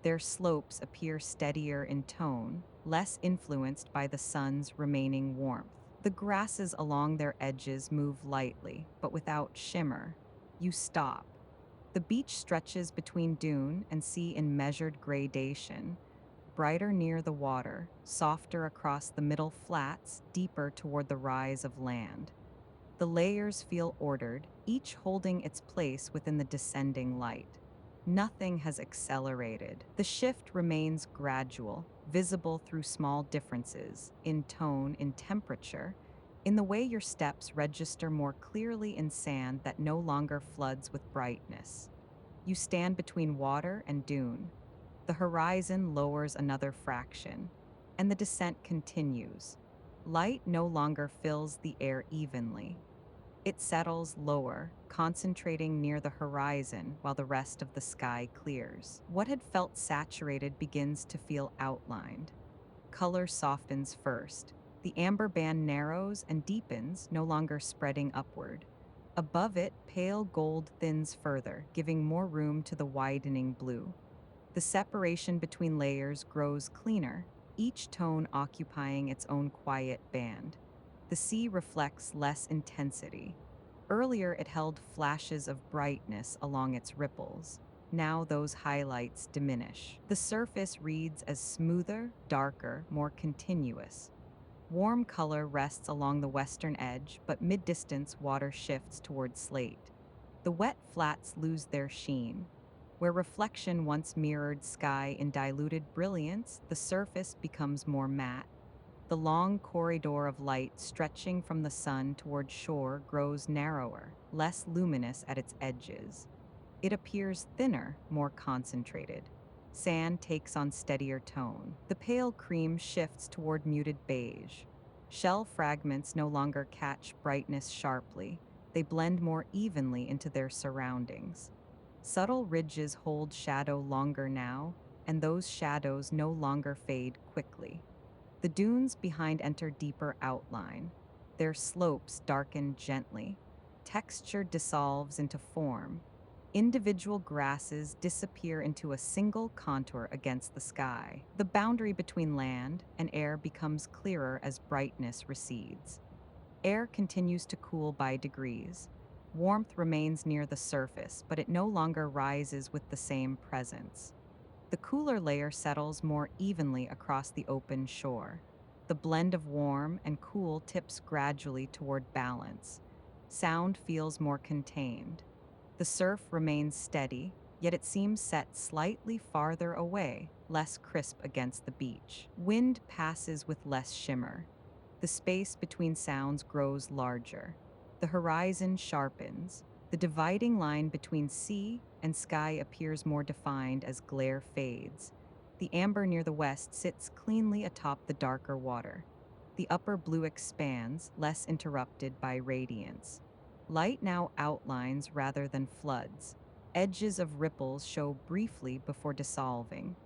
Their slopes appear steadier in tone, less influenced by the sun's remaining warmth. The grasses along their edges move lightly, but without shimmer. You stop. The beach stretches between dune and sea in measured gradation, brighter near the water, softer across the middle flats, deeper toward the rise of land. The layers feel ordered, each holding its place within the descending light. Nothing has accelerated. The shift remains gradual, visible through small differences in tone, in temperature, in the way your steps register more clearly in sand that no longer floods with brightness. You stand between water and dune. The horizon lowers another fraction, and the descent continues. Light no longer fills the air evenly. It settles lower, concentrating near the horizon while the rest of the sky clears. What had felt saturated begins to feel outlined. Color softens first. The amber band narrows and deepens, no longer spreading upward. Above it, pale gold thins further, giving more room to the widening blue. The separation between layers grows cleaner, each tone occupying its own quiet band. The sea reflects less intensity. Earlier, it held flashes of brightness along its ripples. Now those highlights diminish. The surface reads as smoother, darker, more continuous. Warm color rests along the western edge, but mid-distance water shifts toward slate. The wet flats lose their sheen. Where reflection once mirrored sky in diluted brilliance, the surface becomes more matte. The long corridor of light stretching from the sun toward shore grows narrower, less luminous at its edges. It appears thinner, more concentrated. Sand takes on steadier tone. The pale cream shifts toward muted beige. Shell fragments no longer catch brightness sharply. They blend more evenly into their surroundings. Subtle ridges hold shadow longer now, and those shadows no longer fade quickly. The dunes behind enter deeper outline. Their slopes darken gently. Texture dissolves into form. Individual grasses disappear into a single contour against the sky. The boundary between land and air becomes clearer as brightness recedes. Air continues to cool by degrees. Warmth remains near the surface, but it no longer rises with the same presence. The cooler layer settles more evenly across the open shore. The blend of warm and cool tips gradually toward balance. Sound feels more contained. The surf remains steady, yet it seems set slightly farther away, less crisp against the beach. Wind passes with less shimmer. The space between sounds grows larger. The horizon sharpens. The dividing line between sea and sky appears more defined as glare fades. The amber near the west sits cleanly atop the darker water. The upper blue expands, less interrupted by radiance. Light now outlines rather than floods. Edges of ripples show briefly before dissolving.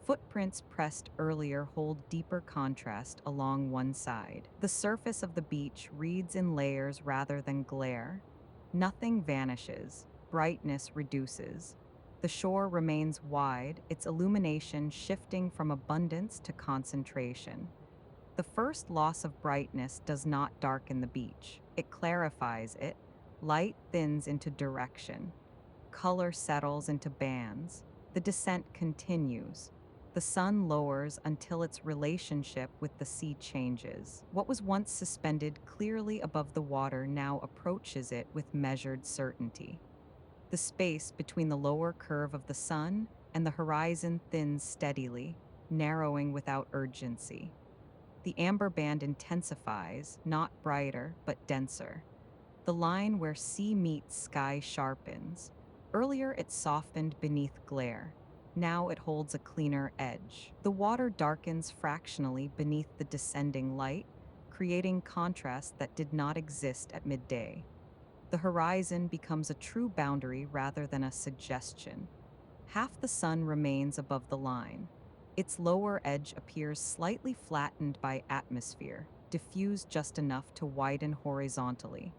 Footprints pressed earlier hold deeper contrast along one side. The surface of the beach reads in layers rather than glare. Nothing vanishes, brightness reduces. The shore remains wide, its illumination shifting from abundance to concentration. The first loss of brightness does not darken the beach, it clarifies it. Light thins into direction. Color settles into bands. The descent continues. The sun lowers until its relationship with the sea changes. What was once suspended clearly above the water now approaches it with measured certainty. The space between the lower curve of the sun and the horizon thins steadily, narrowing without urgency. The amber band intensifies, not brighter, but denser. The line where sea meets sky sharpens. Earlier it softened beneath glare. Now it holds a cleaner edge. The water darkens fractionally beneath the descending light, creating contrast that did not exist at midday. The horizon becomes a true boundary rather than a suggestion. Half the sun remains above the line. Its lower edge appears slightly flattened by atmosphere, diffused just enough to widen horizontally.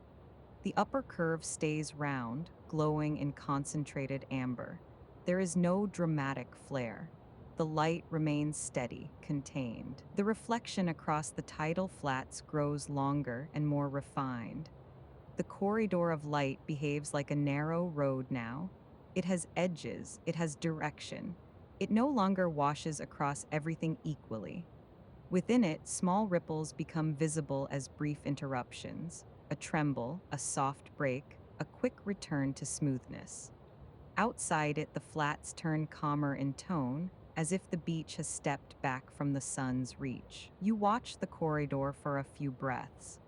The upper curve stays round, glowing in concentrated amber. There is no dramatic flare. The light remains steady, contained. The reflection across the tidal flats grows longer and more refined. The corridor of light behaves like a narrow road now. It has edges, it has direction. It no longer washes across everything equally. Within it, small ripples become visible as brief interruptions, a tremble, a soft break, a quick return to smoothness. Outside it, the flats turn calmer in tone, as if the beach has stepped back from the sun's reach. You watch the corridor for a few breaths.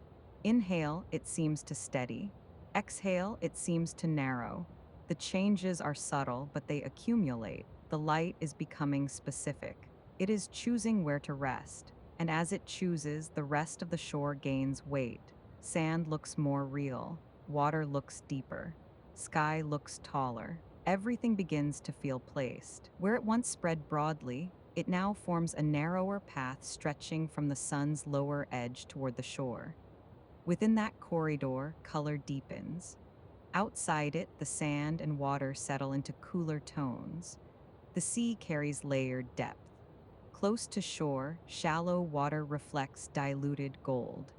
Inhale, it seems to steady. Exhale, it seems to narrow. The changes are subtle, but they accumulate. The light is becoming specific. It is choosing where to rest, and as it chooses, the rest of the shore gains weight. Sand looks more real, water looks deeper, sky looks taller. Everything begins to feel placed. Where it once spread broadly, it now forms a narrower path stretching from the sun's lower edge toward the shore. Within that corridor, color deepens. Outside it, the sand and water settle into cooler tones. The sea carries layered depth. Close to shore, shallow water reflects diluted gold.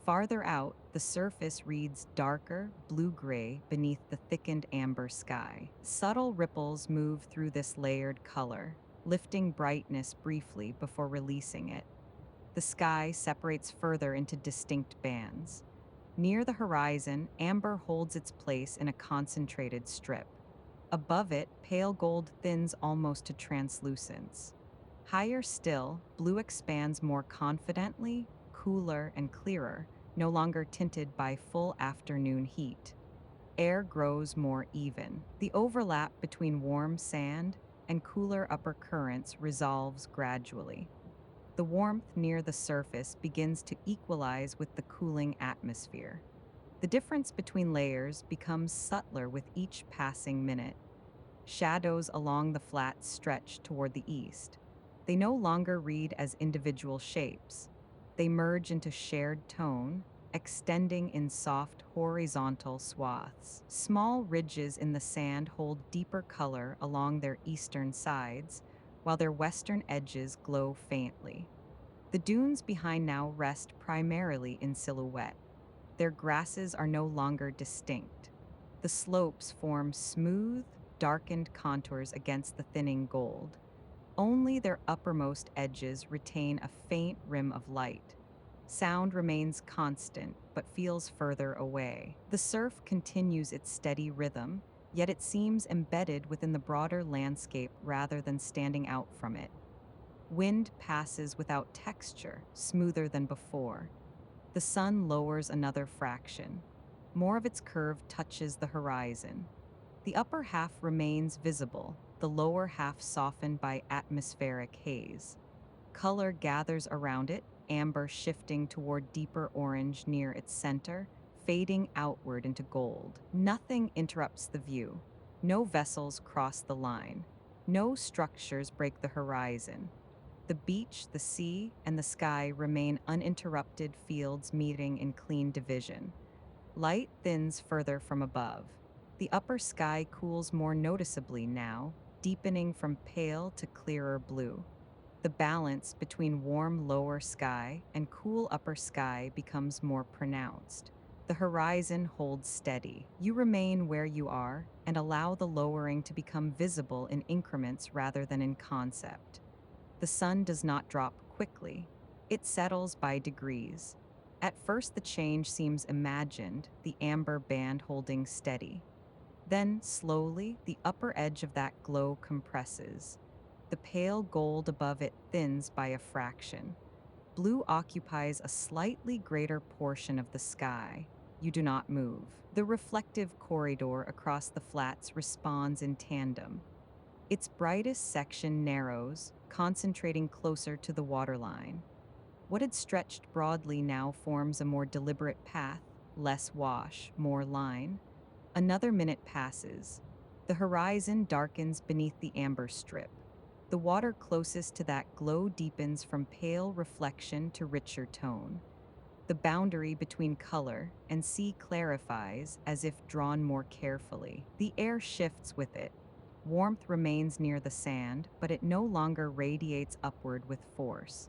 Farther out, the surface reads darker, blue-gray beneath the thickened amber sky. Subtle ripples move through this layered color, lifting brightness briefly before releasing it. The sky separates further into distinct bands. Near the horizon, amber holds its place in a concentrated strip. Above it, pale gold thins almost to translucence. Higher still, blue expands more confidently, cooler and clearer, no longer tinted by full afternoon heat. Air grows more even. The overlap between warm sand and cooler upper currents resolves gradually. The warmth near the surface begins to equalize with the cooling atmosphere. The difference between layers becomes subtler with each passing minute. Shadows along the flats stretch toward the east. They no longer read as individual shapes. They merge into shared tone, extending in soft horizontal swaths. Small ridges in the sand hold deeper color along their eastern sides, while their western edges glow faintly. The dunes behind now rest primarily in silhouette. Their grasses are no longer distinct. The slopes form smooth, darkened contours against the thinning gold. Only their uppermost edges retain a faint rim of light. Sound remains constant, but feels further away. The surf continues its steady rhythm, yet it seems embedded within the broader landscape rather than standing out from it. Wind passes without texture, smoother than before. The sun lowers another fraction. More of its curve touches the horizon. The upper half remains visible, the lower half softened by atmospheric haze. Color gathers around it, amber shifting toward deeper orange near its center, fading outward into gold. Nothing interrupts the view. No vessels cross the line. No structures break the horizon. The beach, the sea, and the sky remain uninterrupted fields meeting in clean division. Light thins further from above. The upper sky cools more noticeably now, deepening from pale to clearer blue. The balance between warm lower sky and cool upper sky becomes more pronounced. The horizon holds steady. You remain where you are and allow the lowering to become visible in increments rather than in concept. The sun does not drop quickly. It settles by degrees. At first, the change seems imagined, the amber band holding steady. Then, slowly, the upper edge of that glow compresses. The pale gold above it thins by a fraction. Blue occupies a slightly greater portion of the sky. You do not move. The reflective corridor across the flats responds in tandem. Its brightest section narrows, concentrating closer to the waterline. What had stretched broadly now forms a more deliberate path, less wash, more line. Another minute passes. The horizon darkens beneath the amber strip. The water closest to that glow deepens from pale reflection to richer tone. The boundary between color and sea clarifies as if drawn more carefully. The air shifts with it. Warmth remains near the sand, but it no longer radiates upward with force.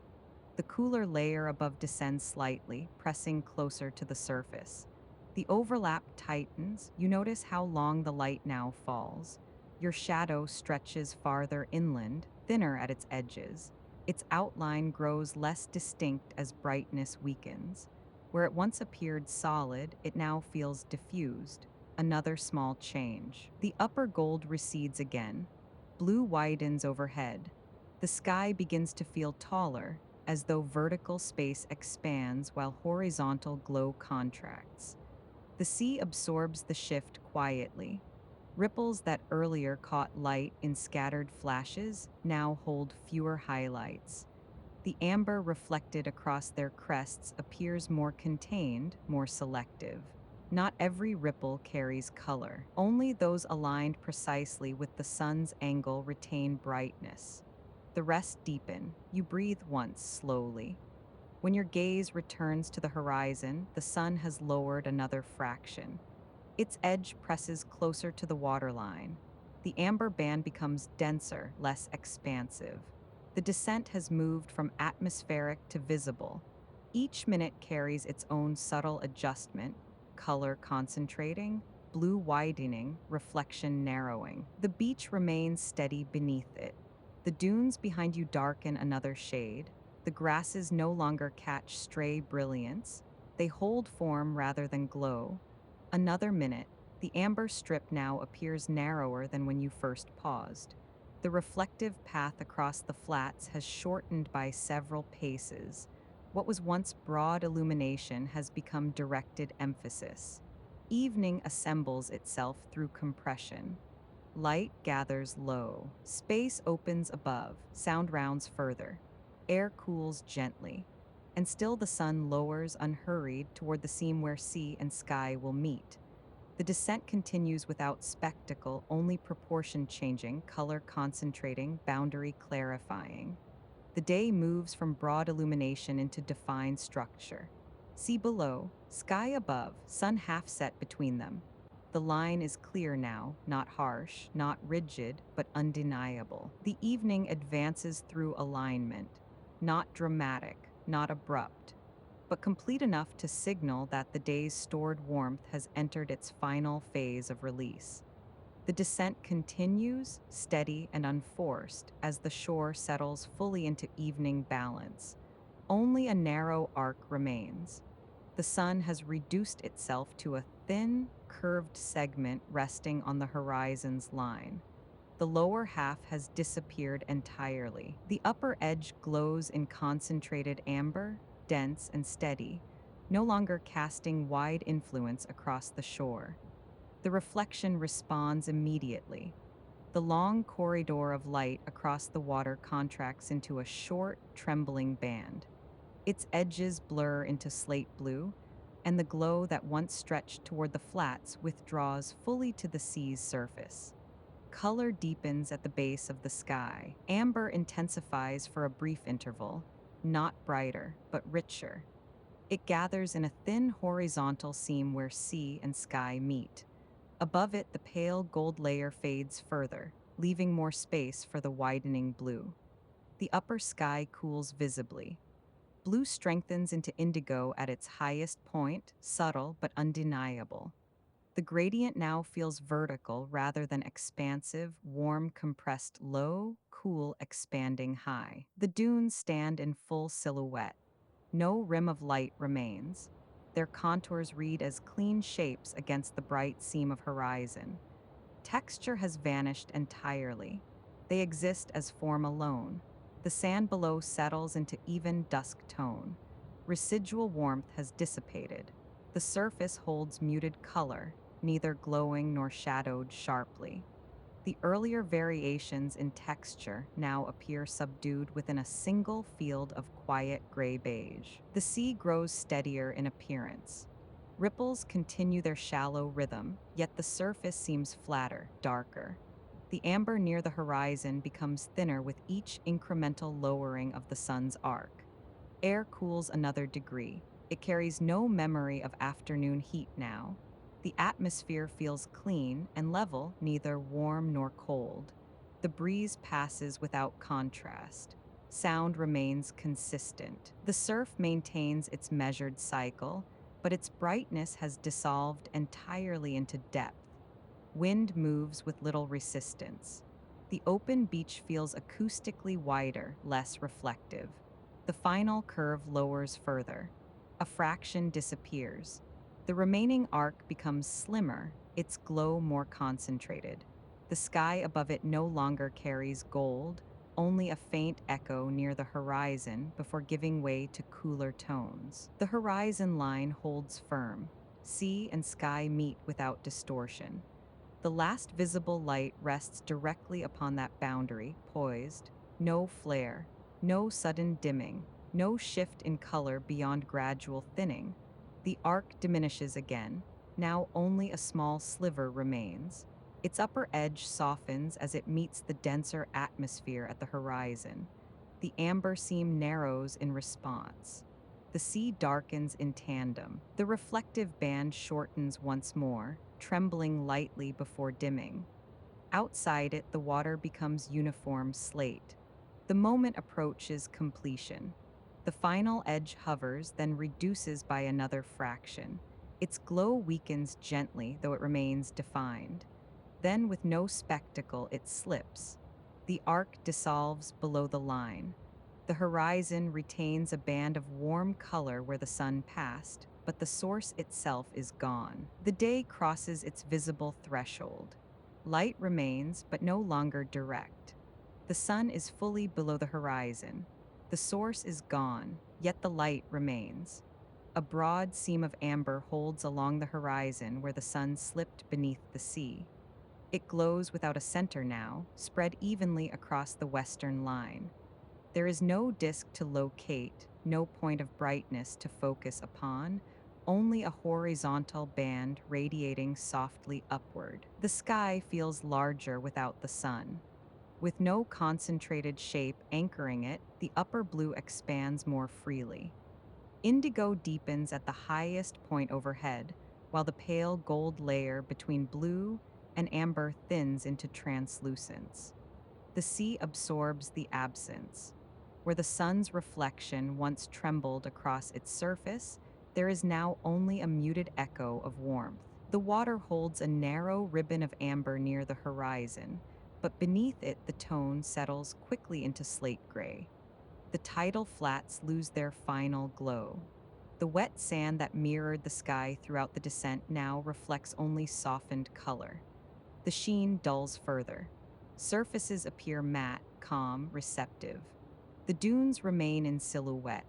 The cooler layer above descends slightly, pressing closer to the surface. The overlap tightens. You notice how long the light now falls. Your shadow stretches farther inland, thinner at its edges. Its outline grows less distinct as brightness weakens. Where it once appeared solid, it now feels diffused. Another small change. The upper gold recedes again. Blue widens overhead. The sky begins to feel taller, as though vertical space expands while horizontal glow contracts. The sea absorbs the shift quietly. Ripples that earlier caught light in scattered flashes now hold fewer highlights. The amber reflected across their crests appears more contained, more selective. Not every ripple carries color. Only those aligned precisely with the sun's angle retain brightness. The rest deepen. You breathe once, slowly. When your gaze returns to the horizon, the sun has lowered another fraction. Its edge presses closer to the waterline. The amber band becomes denser, less expansive. The descent has moved from atmospheric to visible. Each minute carries its own subtle adjustment, color concentrating, blue widening, reflection narrowing. The beach remains steady beneath it. The dunes behind you darken another shade. The grasses no longer catch stray brilliance. They hold form rather than glow. Another minute. The amber strip now appears narrower than when you first paused. The reflective path across the flats has shortened by several paces. What was once broad illumination has become directed emphasis. Evening assembles itself through compression. Light gathers low. Space opens above. Sound rounds further. Air cools gently. And still the sun lowers unhurried toward the seam where sea and sky will meet. The descent continues without spectacle, only proportion changing, color concentrating, boundary clarifying. The day moves from broad illumination into defined structure. Sea below, sky above, sun half set between them. The line is clear now, not harsh, not rigid, but undeniable. The evening advances through alignment, not dramatic, not abrupt, but complete enough to signal that the day's stored warmth has entered its final phase of release. The descent continues, steady and unforced, as the shore settles fully into evening balance. Only a narrow arc remains. The sun has reduced itself to a thin, curved segment resting on the horizon's line. The lower half has disappeared entirely. The upper edge glows in concentrated amber, dense and steady, no longer casting wide influence across the shore. The reflection responds immediately. The long corridor of light across the water contracts into a short, trembling band. Its edges blur into slate blue, and the glow that once stretched toward the flats withdraws fully to the sea's surface. Color deepens at the base of the sky. Amber intensifies for a brief interval, not brighter, but richer. It gathers in a thin horizontal seam where sea and sky meet. Above it, the pale gold layer fades further, leaving more space for the widening blue. The upper sky cools visibly. Blue strengthens into indigo at its highest point, subtle but undeniable. The gradient now feels vertical rather than expansive, warm, compressed low, cool, expanding high. The dunes stand in full silhouette. No rim of light remains. Their contours read as clean shapes against the bright seam of horizon. Texture has vanished entirely. They exist as form alone. The sand below settles into even dusk tone. Residual warmth has dissipated. The surface holds muted color, neither glowing nor shadowed sharply. The earlier variations in texture now appear subdued within a single field of quiet gray-beige. The sea grows steadier in appearance. Ripples continue their shallow rhythm, yet the surface seems flatter, darker. The amber near the horizon becomes thinner with each incremental lowering of the sun's arc. Air cools another degree. It carries no memory of afternoon heat now. The atmosphere feels clean and level, neither warm nor cold. The breeze passes without contrast. Sound remains consistent. The surf maintains its measured cycle, but its brightness has dissolved entirely into depth. Wind moves with little resistance. The open beach feels acoustically wider, less reflective. The final curve lowers further. A fraction disappears. The remaining arc becomes slimmer, its glow more concentrated. The sky above it no longer carries gold, only a faint echo near the horizon before giving way to cooler tones. The horizon line holds firm. Sea and sky meet without distortion. The last visible light rests directly upon that boundary, poised. No flare, no sudden dimming, no shift in color beyond gradual thinning. The arc diminishes again. Now only a small sliver remains. Its upper edge softens as it meets the denser atmosphere at the horizon. The amber seam narrows in response. The sea darkens in tandem. The reflective band shortens once more, trembling lightly before dimming. Outside it, the water becomes uniform slate. The moment approaches completion. The final edge hovers, then reduces by another fraction. Its glow weakens gently, though it remains defined. Then, with no spectacle, it slips. The arc dissolves below the line. The horizon retains a band of warm color where the sun passed, but the source itself is gone. The day crosses its visible threshold. Light remains, but no longer direct. The sun is fully below the horizon. The source is gone, yet the light remains. A broad seam of amber holds along the horizon where the sun slipped beneath the sea. It glows without a center now, spread evenly across the western line. There is no disk to locate, no point of brightness to focus upon, only a horizontal band radiating softly upward. The sky feels larger without the sun. With no concentrated shape anchoring it, the upper blue expands more freely. Indigo deepens at the highest point overhead, while the pale gold layer between blue and amber thins into translucence. The sea absorbs the absence. Where the sun's reflection once trembled across its surface, there is now only a muted echo of warmth. The water holds a narrow ribbon of amber near the horizon, but beneath it the tone settles quickly into slate gray. The tidal flats lose their final glow. The wet sand that mirrored the sky throughout the descent now reflects only softened color. The sheen dulls further. Surfaces appear matte, calm, receptive. The dunes remain in silhouette.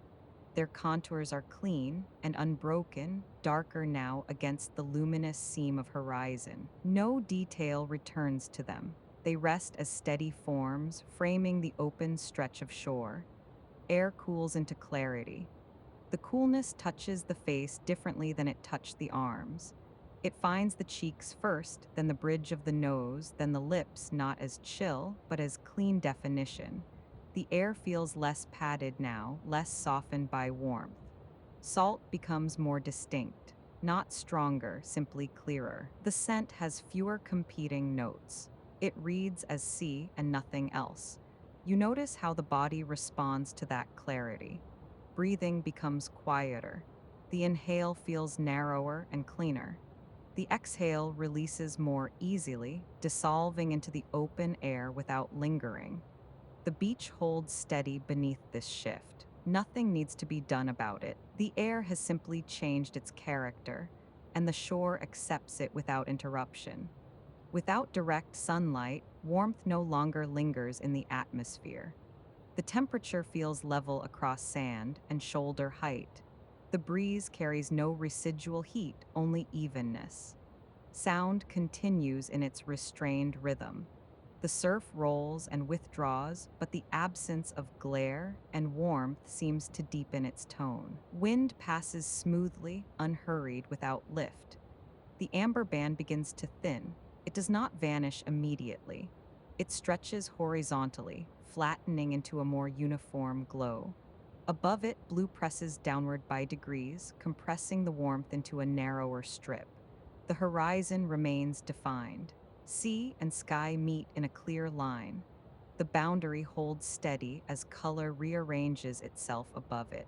Their contours are clean and unbroken, darker now against the luminous seam of horizon. No detail returns to them. They rest as steady forms, framing the open stretch of shore. Air cools into clarity. The coolness touches the face differently than it touched the arms. It finds the cheeks first, then the bridge of the nose, then the lips, not as chill, but as clean definition. The air feels less padded now, less softened by warmth. Salt becomes more distinct, not stronger, simply clearer. The scent has fewer competing notes. It reads as sea and nothing else. You notice how the body responds to that clarity. Breathing becomes quieter. The inhale feels narrower and cleaner. The exhale releases more easily, dissolving into the open air without lingering. The beach holds steady beneath this shift. Nothing needs to be done about it. The air has simply changed its character, and the shore accepts it without interruption. Without direct sunlight, warmth no longer lingers in the atmosphere. The temperature feels level across sand and shoulder height. The breeze carries no residual heat, only evenness. Sound continues in its restrained rhythm. The surf rolls and withdraws, but the absence of glare and warmth seems to deepen its tone. Wind passes smoothly, unhurried, without lift. The amber band begins to thin. It does not vanish immediately. It stretches horizontally, flattening into a more uniform glow. Above it, blue presses downward by degrees, compressing the warmth into a narrower strip. The horizon remains defined. Sea and sky meet in a clear line. The boundary holds steady as color rearranges itself above it.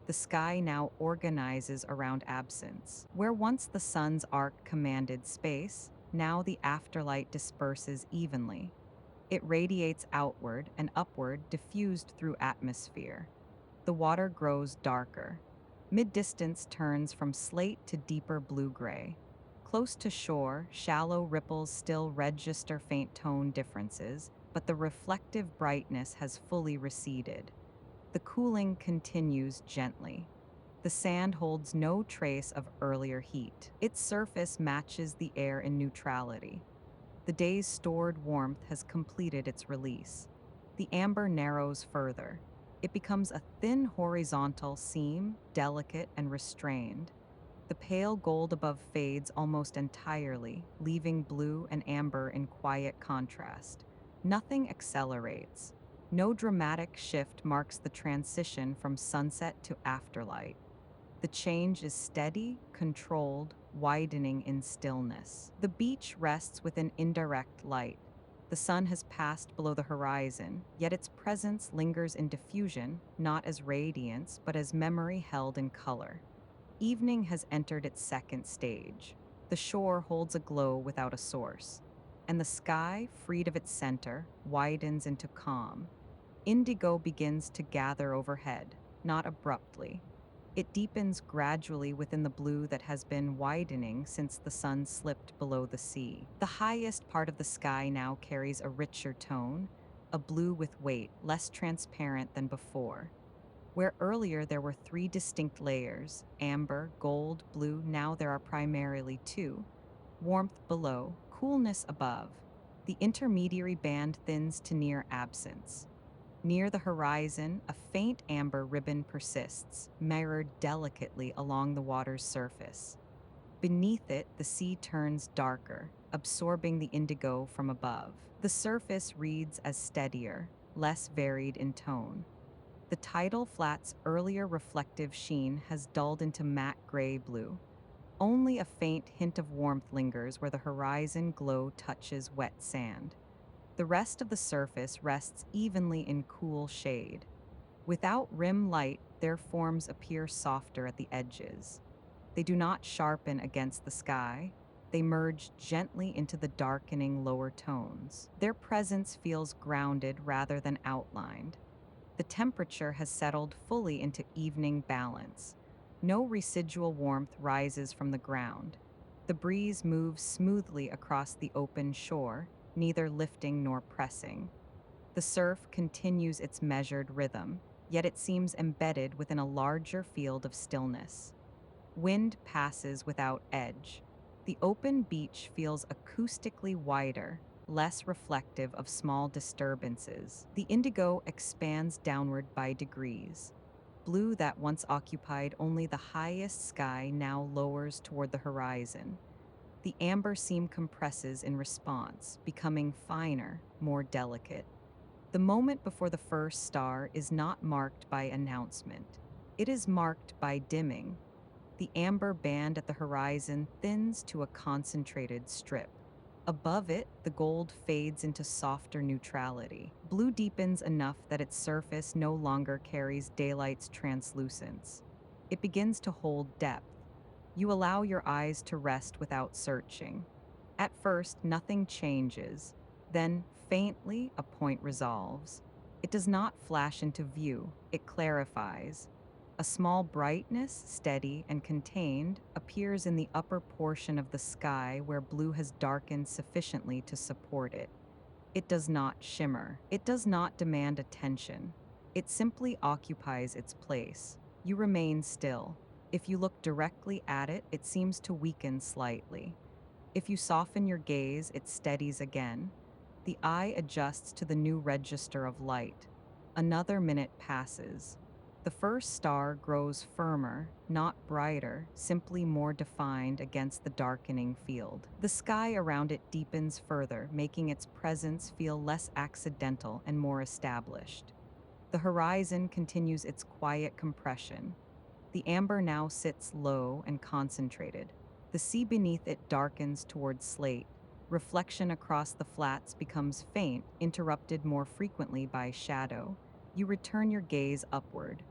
The sky now organizes around absence. Where once the sun's arc commanded space, now the afterlight disperses evenly. It radiates outward and upward, diffused through atmosphere. The water grows darker. Mid-distance turns from slate to deeper blue-gray. Close to shore, shallow ripples still register faint tone differences, but the reflective brightness has fully receded. The cooling continues gently. The sand holds no trace of earlier heat. Its surface matches the air in neutrality. The day's stored warmth has completed its release. The amber narrows further. It becomes a thin horizontal seam, delicate and restrained. The pale gold above fades almost entirely, leaving blue and amber in quiet contrast. Nothing accelerates. No dramatic shift marks the transition from sunset to afterlight. The change is steady, controlled, widening in stillness. The beach rests within indirect light. The sun has passed below the horizon, yet its presence lingers in diffusion, not as radiance, but as memory held in color. Evening has entered its second stage. The shore holds a glow without a source, and the sky, freed of its center, widens into calm. Indigo begins to gather overhead, not abruptly. It deepens gradually within the blue that has been widening since the sun slipped below the sea. The highest part of the sky now carries a richer tone, a blue with weight, less transparent than before. Where earlier there were three distinct layers, amber, gold, blue, now there are primarily two. Warmth below, coolness above. The intermediary band thins to near absence. Near the horizon, a faint amber ribbon persists, mirrored delicately along the water's surface. Beneath it, the sea turns darker, absorbing the indigo from above. The surface reads as steadier, less varied in tone. The tidal flat's earlier reflective sheen has dulled into matte gray-blue. Only a faint hint of warmth lingers where the horizon glow touches wet sand. The rest of the surface rests evenly in cool shade. Without rim light, their forms appear softer at the edges. They do not sharpen against the sky. They merge gently into the darkening lower tones. Their presence feels grounded rather than outlined. The temperature has settled fully into evening balance. No residual warmth rises from the ground. The breeze moves smoothly across the open shore, neither lifting nor pressing. The surf continues its measured rhythm, yet it seems embedded within a larger field of stillness. Wind passes without edge. The open beach feels acoustically wider, less reflective of small disturbances. The indigo expands downward by degrees. Blue that once occupied only the highest sky now lowers toward the horizon. The amber seam compresses in response, becoming finer, more delicate. The moment before the first star is not marked by announcement. It is marked by dimming. The amber band at the horizon thins to a concentrated strip. Above it, the gold fades into softer neutrality. Blue deepens enough that its surface no longer carries daylight's translucence. It begins to hold depth. You allow your eyes to rest without searching. At first, nothing changes. Then, faintly, a point resolves. It does not flash into view, it clarifies. A small brightness, steady and contained, appears in the upper portion of the sky where blue has darkened sufficiently to support it. It does not shimmer. It does not demand attention. It simply occupies its place. You remain still. If you look directly at it, it seems to weaken slightly. If you soften your gaze, it steadies again. The eye adjusts to the new register of light. Another minute passes. The first star grows firmer, not brighter, simply more defined against the darkening field. The sky around it deepens further, making its presence feel less accidental and more established. The horizon continues its quiet compression. The amber now sits low and concentrated. The sea beneath it darkens towards slate. Reflection across the flats becomes faint, interrupted more frequently by shadow. You return your gaze upward.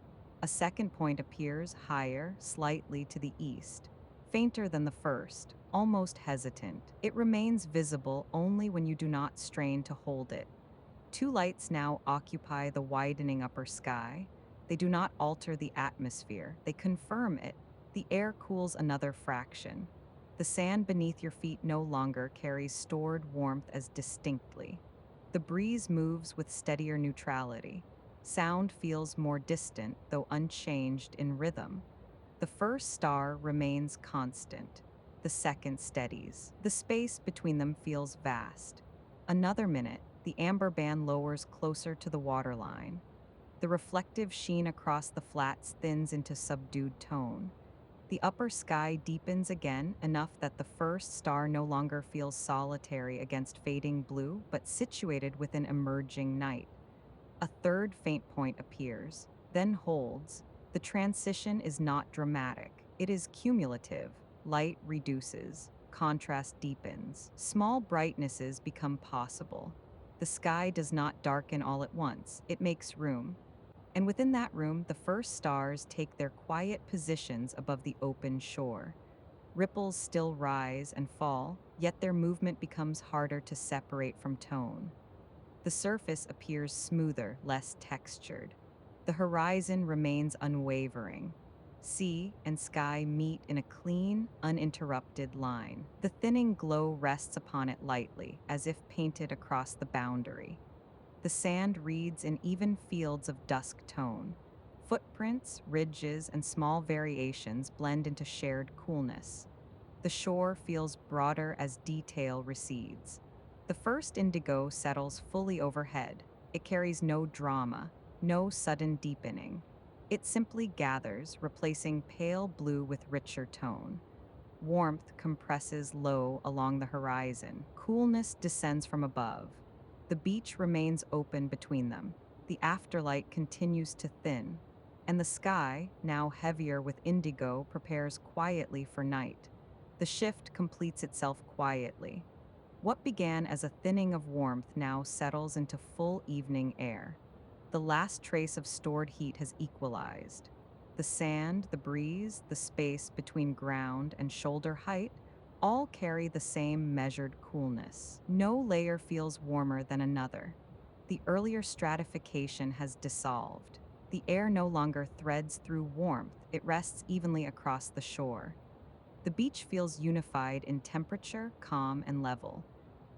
A second point appears higher, slightly to the east. Fainter than the first, almost hesitant. It remains visible only when you do not strain to hold it. Two lights now occupy the widening upper sky. They do not alter the atmosphere, they confirm it. The air cools another fraction. The sand beneath your feet no longer carries stored warmth as distinctly. The breeze moves with steadier neutrality. Sound feels more distant, though unchanged in rhythm. The first star remains constant. The second steadies. The space between them feels vast. Another minute, the amber band lowers closer to the waterline. The reflective sheen across the flats thins into subdued tone. The upper sky deepens again, enough that the first star no longer feels solitary against fading blue, but situated within emerging night. A third faint point appears, then holds. The transition is not dramatic. It is cumulative. Light reduces. Contrast deepens. Small brightnesses become possible. The sky does not darken all at once. It makes room. And within that room, the first stars take their quiet positions above the open shore. Ripples still rise and fall, yet their movement becomes harder to separate from tone. The surface appears smoother, less textured. The horizon remains unwavering. Sea and sky meet in a clean, uninterrupted line. The thinning glow rests upon it lightly, as if painted across the boundary. The sand reads in even fields of dusk tone. Footprints, ridges, and small variations blend into shared coolness. The shore feels broader as detail recedes. The first indigo settles fully overhead. It carries no drama, no sudden deepening. It simply gathers, replacing pale blue with richer tone. Warmth compresses low along the horizon. Coolness descends from above. The beach remains open between them. The afterlight continues to thin, and the sky, now heavier with indigo, prepares quietly for night. The shift completes itself quietly. What began as a thinning of warmth now settles into full evening air. The last trace of stored heat has equalized. The sand, the breeze, the space between ground and shoulder height all carry the same measured coolness. No layer feels warmer than another. The earlier stratification has dissolved. The air no longer threads through warmth, it rests evenly across the shore. The beach feels unified in temperature, calm, and level.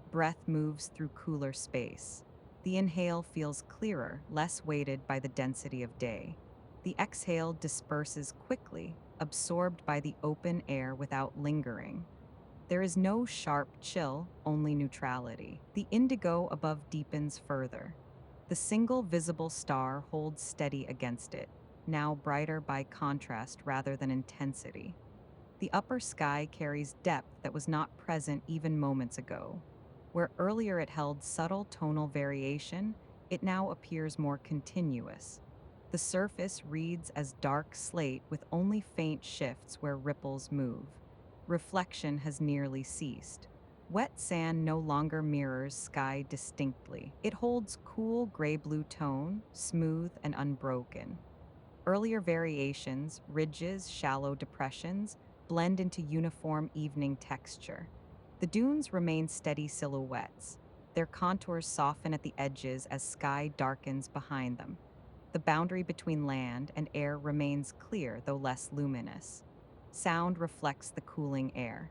Breath moves through cooler space. The inhale feels clearer, less weighted by the density of day. The exhale disperses quickly, absorbed by the open air without lingering. There is no sharp chill, only neutrality. The indigo above deepens further. The single visible star holds steady against it, now brighter by contrast rather than intensity. The upper sky carries depth that was not present even moments ago. Where earlier it held subtle tonal variation, it now appears more continuous. The surface reads as dark slate with only faint shifts where ripples move. Reflection has nearly ceased. Wet sand no longer mirrors sky distinctly. It holds cool gray-blue tone, smooth and unbroken. Earlier variations, ridges, shallow depressions, blend into uniform evening texture. The dunes remain steady silhouettes. Their contours soften at the edges as sky darkens behind them. The boundary between land and air remains clear, though less luminous. Sound reflects the cooling air.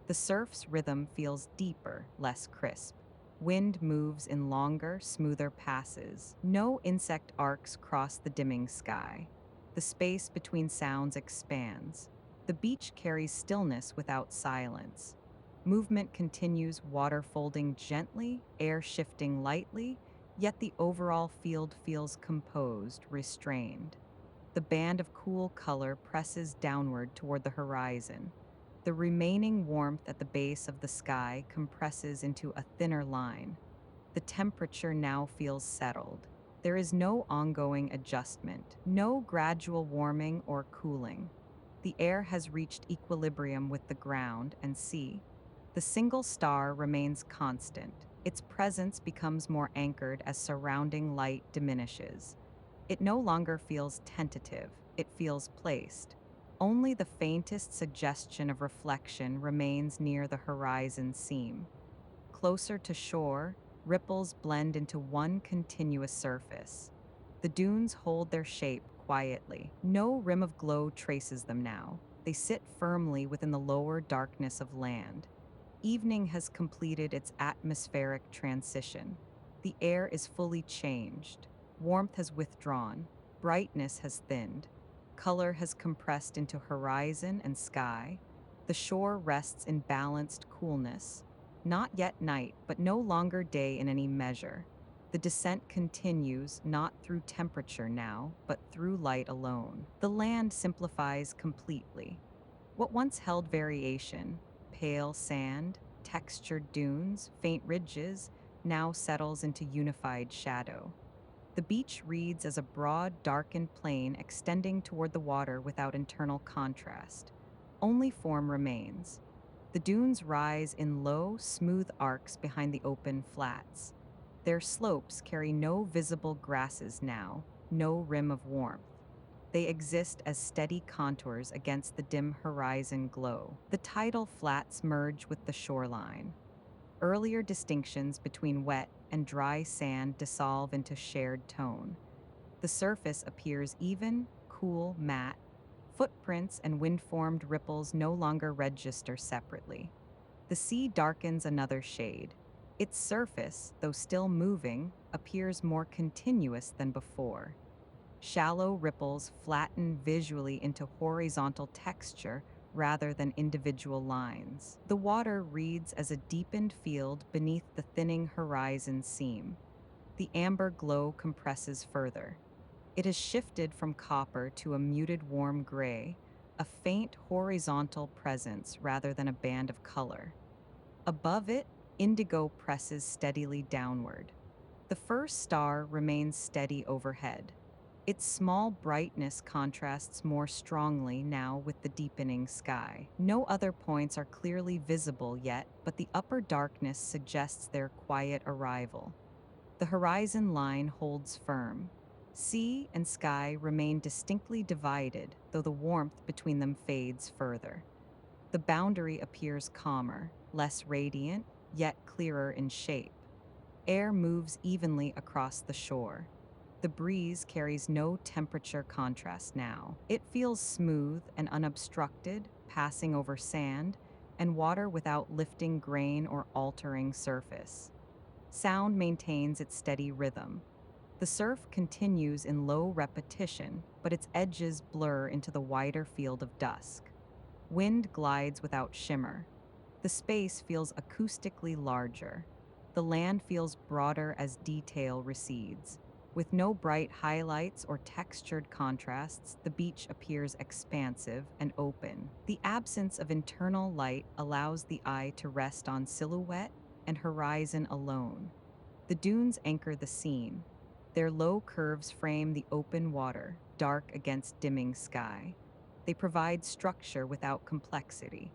The surf's rhythm feels deeper, less crisp. Wind moves in longer, smoother passes. No insect arcs cross the dimming sky. The space between sounds expands. The beach carries stillness without silence. Movement continues, water folding gently, air shifting lightly, yet the overall field feels composed, restrained. The band of cool color presses downward toward the horizon. The remaining warmth at the base of the sky compresses into a thinner line. The temperature now feels settled. There is no ongoing adjustment, no gradual warming or cooling. The air has reached equilibrium with the ground and sea. The single star remains constant. Its presence becomes more anchored as surrounding light diminishes. It no longer feels tentative, it feels placed. Only the faintest suggestion of reflection remains near the horizon seam. Closer to shore, ripples blend into one continuous surface. The dunes hold their shape quietly. No rim of glow traces them now. They sit firmly within the lower darkness of land. Evening has completed its atmospheric transition. The air is fully changed. Warmth has withdrawn. Brightness has thinned. Color has compressed into horizon and sky. The shore rests in balanced coolness. Not yet night, but no longer day in any measure. The descent continues, not through temperature now, but through light alone. The land simplifies completely. What once held variation, pale sand, textured dunes, faint ridges, now settles into unified shadow. The beach reads as a broad, darkened plain extending toward the water without internal contrast. Only form remains. The dunes rise in low, smooth arcs behind the open flats. Their slopes carry no visible grasses now, no rim of warmth. They exist as steady contours against the dim horizon glow. The tidal flats merge with the shoreline. Earlier distinctions between wet and dry sand dissolve into shared tone. The surface appears even, cool, matte. Footprints and wind-formed ripples no longer register separately. The sea darkens another shade. Its surface, though still moving, appears more continuous than before. Shallow ripples flatten visually into horizontal texture rather than individual lines. The water reads as a deepened field beneath the thinning horizon seam. The amber glow compresses further. It has shifted from copper to a muted warm gray, a faint horizontal presence rather than a band of color. Above it, indigo presses steadily downward. The first star remains steady overhead. Its small brightness contrasts more strongly now with the deepening sky. No other points are clearly visible yet, but the upper darkness suggests their quiet arrival. The horizon line holds firm. Sea and sky remain distinctly divided, though the warmth between them fades further. The boundary appears calmer, less radiant, yet clearer in shape. Air moves evenly across the shore. The breeze carries no temperature contrast now. It feels smooth and unobstructed, passing over sand and water without lifting grain or altering surface. Sound maintains its steady rhythm. The surf continues in low repetition, but its edges blur into the wider field of dusk. Wind glides without shimmer. The space feels acoustically larger. The land feels broader as detail recedes. With no bright highlights or textured contrasts, the beach appears expansive and open. The absence of internal light allows the eye to rest on silhouette and horizon alone. The dunes anchor the scene. Their low curves frame the open water, dark against dimming sky. They provide structure without complexity.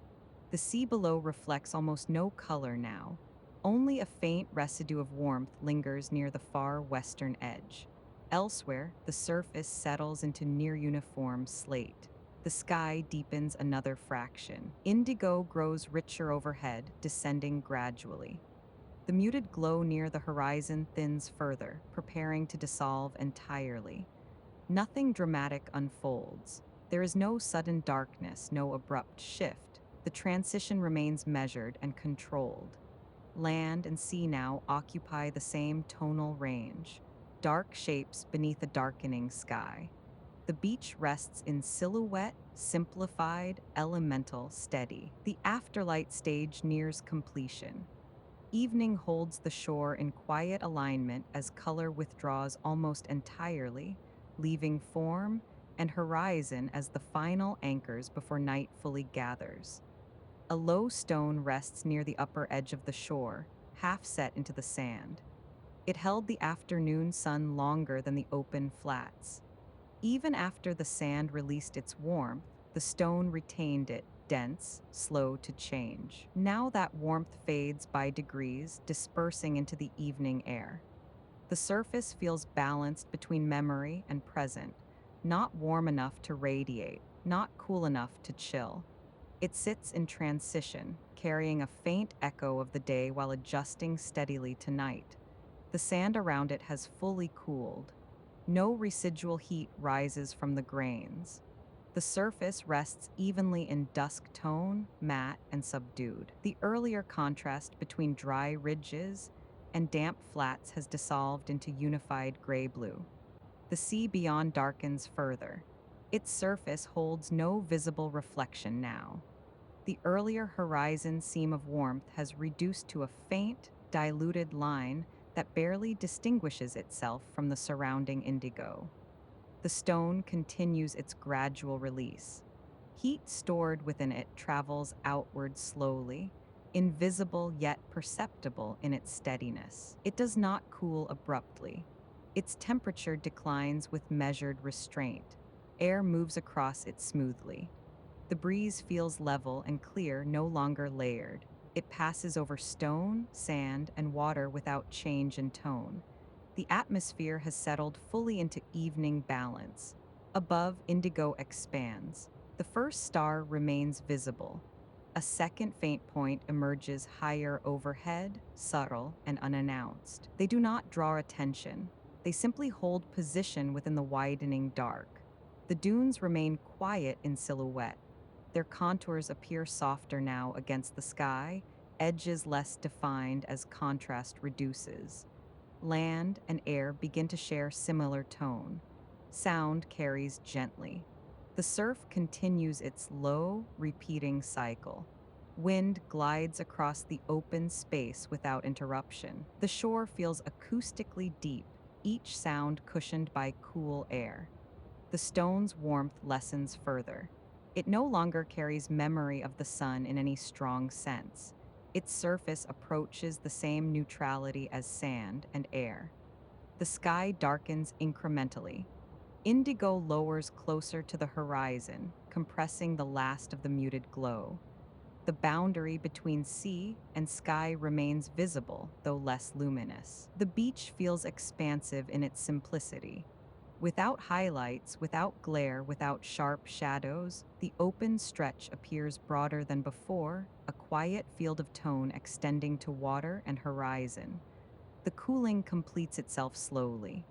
The sea below reflects almost no color now. Only a faint residue of warmth lingers near the far western edge. Elsewhere, the surface settles into near-uniform slate. The sky deepens another fraction. Indigo grows richer overhead, descending gradually. The muted glow near the horizon thins further, preparing to dissolve entirely. Nothing dramatic unfolds. There is no sudden darkness, no abrupt shift. The transition remains measured and controlled. Land and sea now occupy the same tonal range, dark shapes beneath a darkening sky. The beach rests in silhouette, simplified, elemental, steady. The afterlight stage nears completion. Evening holds the shore in quiet alignment as color withdraws almost entirely, leaving form and horizon as the final anchors before night fully gathers. A low stone rests near the upper edge of the shore, half set into the sand. It held the afternoon sun longer than the open flats. Even after the sand released its warmth, the stone retained it, dense, slow to change. Now that warmth fades by degrees, dispersing into the evening air. The surface feels balanced between memory and present, not warm enough to radiate, not cool enough to chill. It sits in transition, carrying a faint echo of the day while adjusting steadily to night. The sand around it has fully cooled. No residual heat rises from the grains. The surface rests evenly in dusk tone, matte, and subdued. The earlier contrast between dry ridges and damp flats has dissolved into unified gray-blue. The sea beyond darkens further. Its surface holds no visible reflection now. The earlier horizon seam of warmth has reduced to a faint, diluted line that barely distinguishes itself from the surrounding indigo. The stone continues its gradual release. Heat stored within it travels outward slowly, invisible yet perceptible in its steadiness. It does not cool abruptly. Its temperature declines with measured restraint. Air moves across it smoothly. The breeze feels level and clear, no longer layered. It passes over stone, sand, and water without change in tone. The atmosphere has settled fully into evening balance. Above, indigo expands. The first star remains visible. A second faint point emerges higher overhead, subtle and unannounced. They do not draw attention. They simply hold position within the widening dark. The dunes remain quiet in silhouette. Their contours appear softer now against the sky, edges less defined as contrast reduces. Land and air begin to share similar tone. Sound carries gently. The surf continues its low, repeating cycle. Wind glides across the open space without interruption. The shore feels acoustically deep, each sound cushioned by cool air. The stone's warmth lessens further. It no longer carries memory of the sun in any strong sense. Its surface approaches the same neutrality as sand and air. The sky darkens incrementally. Indigo lowers closer to the horizon, compressing the last of the muted glow. The boundary between sea and sky remains visible, though less luminous. The beach feels expansive in its simplicity. Without highlights, without glare, without sharp shadows, the open stretch appears broader than before, a quiet field of tone extending to water and horizon. The cooling completes itself slowly.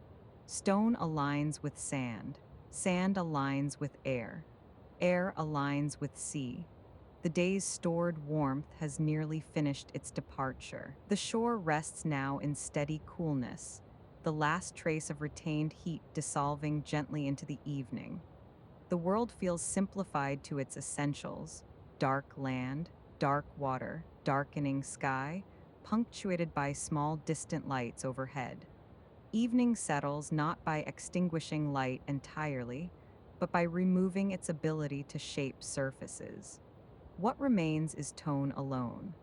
Stone aligns with sand. Sand aligns with air. Air aligns with sea. The day's stored warmth has nearly finished its departure. The shore rests now in steady coolness, the last trace of retained heat dissolving gently into the evening. The world feels simplified to its essentials: dark land, dark water, darkening sky, punctuated by small distant lights overhead. Evening settles not by extinguishing light entirely, but by removing its ability to shape surfaces. What remains is tone alone.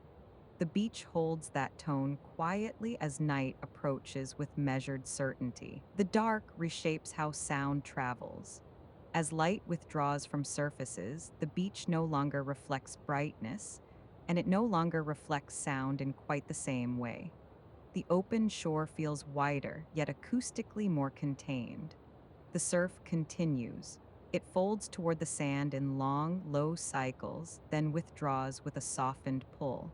The beach holds that tone quietly as night approaches with measured certainty. The dark reshapes how sound travels. As light withdraws from surfaces, the beach no longer reflects brightness, and it no longer reflects sound in quite the same way. The open shore feels wider, yet acoustically more contained. The surf continues. It folds toward the sand in long, low cycles, then withdraws with a softened pull.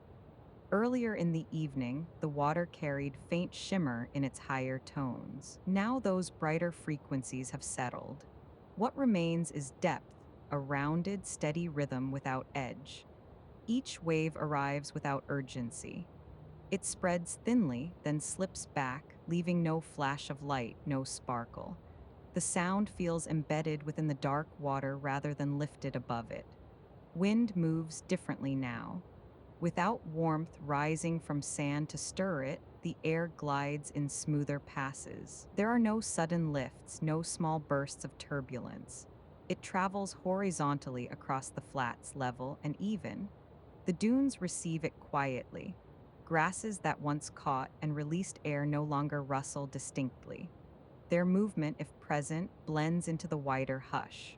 Earlier in the evening, the water carried faint shimmer in its higher tones. Now those brighter frequencies have settled. What remains is depth, a rounded, steady rhythm without edge. Each wave arrives without urgency. It spreads thinly, then slips back, leaving no flash of light, no sparkle. The sound feels embedded within the dark water rather than lifted above it. Wind moves differently now. Without warmth rising from sand to stir it, the air glides in smoother passes. There are no sudden lifts, no small bursts of turbulence. It travels horizontally across the flats level and even. The dunes receive it quietly. Grasses that once caught and released air no longer rustle distinctly. Their movement, if present, blends into the wider hush.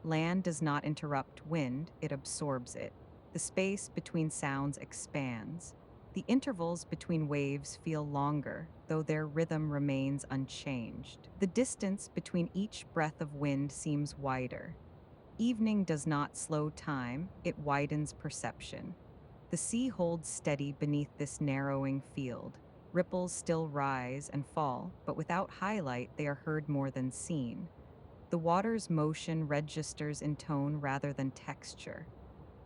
Land does not interrupt wind, it absorbs it. The space between sounds expands. The intervals between waves feel longer, though their rhythm remains unchanged. The distance between each breath of wind seems wider. Evening does not slow time, it widens perception. The sea holds steady beneath this narrowing field. Ripples still rise and fall, but without highlight, they are heard more than seen. The water's motion registers in tone rather than texture.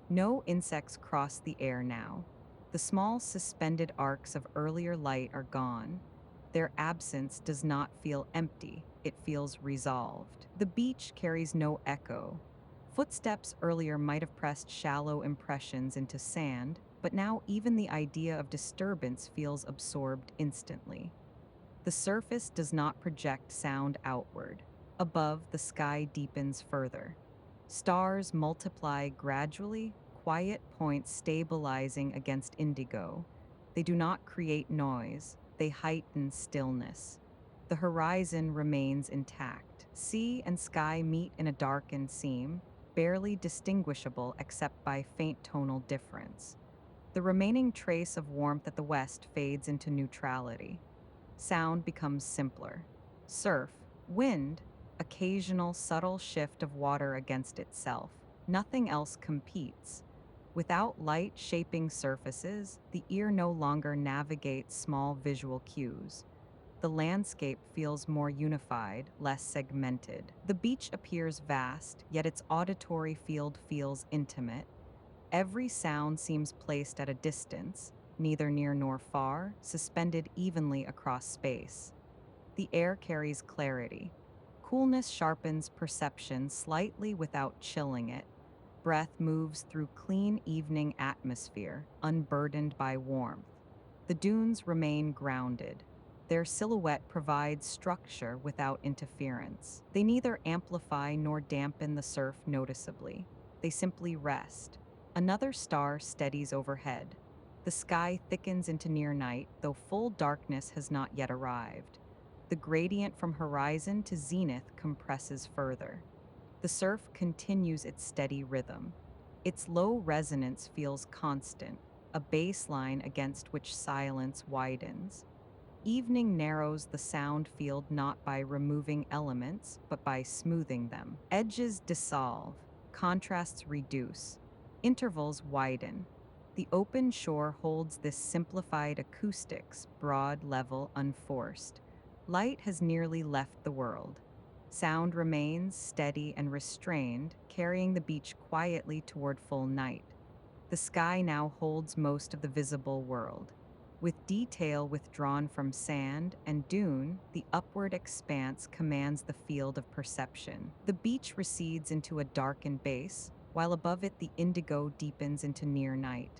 No insects cross the air now. The small suspended arcs of earlier light are gone. Their absence does not feel empty, it feels resolved. The beach carries no echo. Footsteps earlier might have pressed shallow impressions into sand, but now even the idea of disturbance feels absorbed instantly. The surface does not project sound outward. Above, the sky deepens further. Stars multiply gradually, quiet points stabilizing against indigo. They do not create noise, they heighten stillness. The horizon remains intact. Sea and sky meet in a darkened seam, barely distinguishable except by faint tonal difference. The remaining trace of warmth at the west fades into neutrality. Sound becomes simpler. Surf, wind, occasional subtle shift of water against itself. Nothing else competes. Without light shaping surfaces, the ear no longer navigates small visual cues. The landscape feels more unified, less segmented. The beach appears vast, yet its auditory field feels intimate. Every sound seems placed at a distance, neither near nor far, suspended evenly across space. The air carries clarity. Coolness sharpens perception slightly without chilling it. Breath moves through clean evening atmosphere, unburdened by warmth. The dunes remain grounded. Their silhouette provides structure without interference. They neither amplify nor dampen the surf noticeably. They simply rest. Another star steadies overhead. The sky thickens into near night, though full darkness has not yet arrived. The gradient from horizon to zenith compresses further. The surf continues its steady rhythm. Its low resonance feels constant, a baseline against which silence widens. Evening narrows the sound field not by removing elements, but by smoothing them. Edges dissolve, contrasts reduce, intervals widen. The open shore holds this simplified acoustics, broad, level, unforced. Light has nearly left the world. Sound remains steady and restrained, carrying the beach quietly toward full night. The sky now holds most of the visible world. With detail withdrawn from sand and dune, the upward expanse commands the field of perception. The beach recedes into a darkened base, while above it the indigo deepens into near night.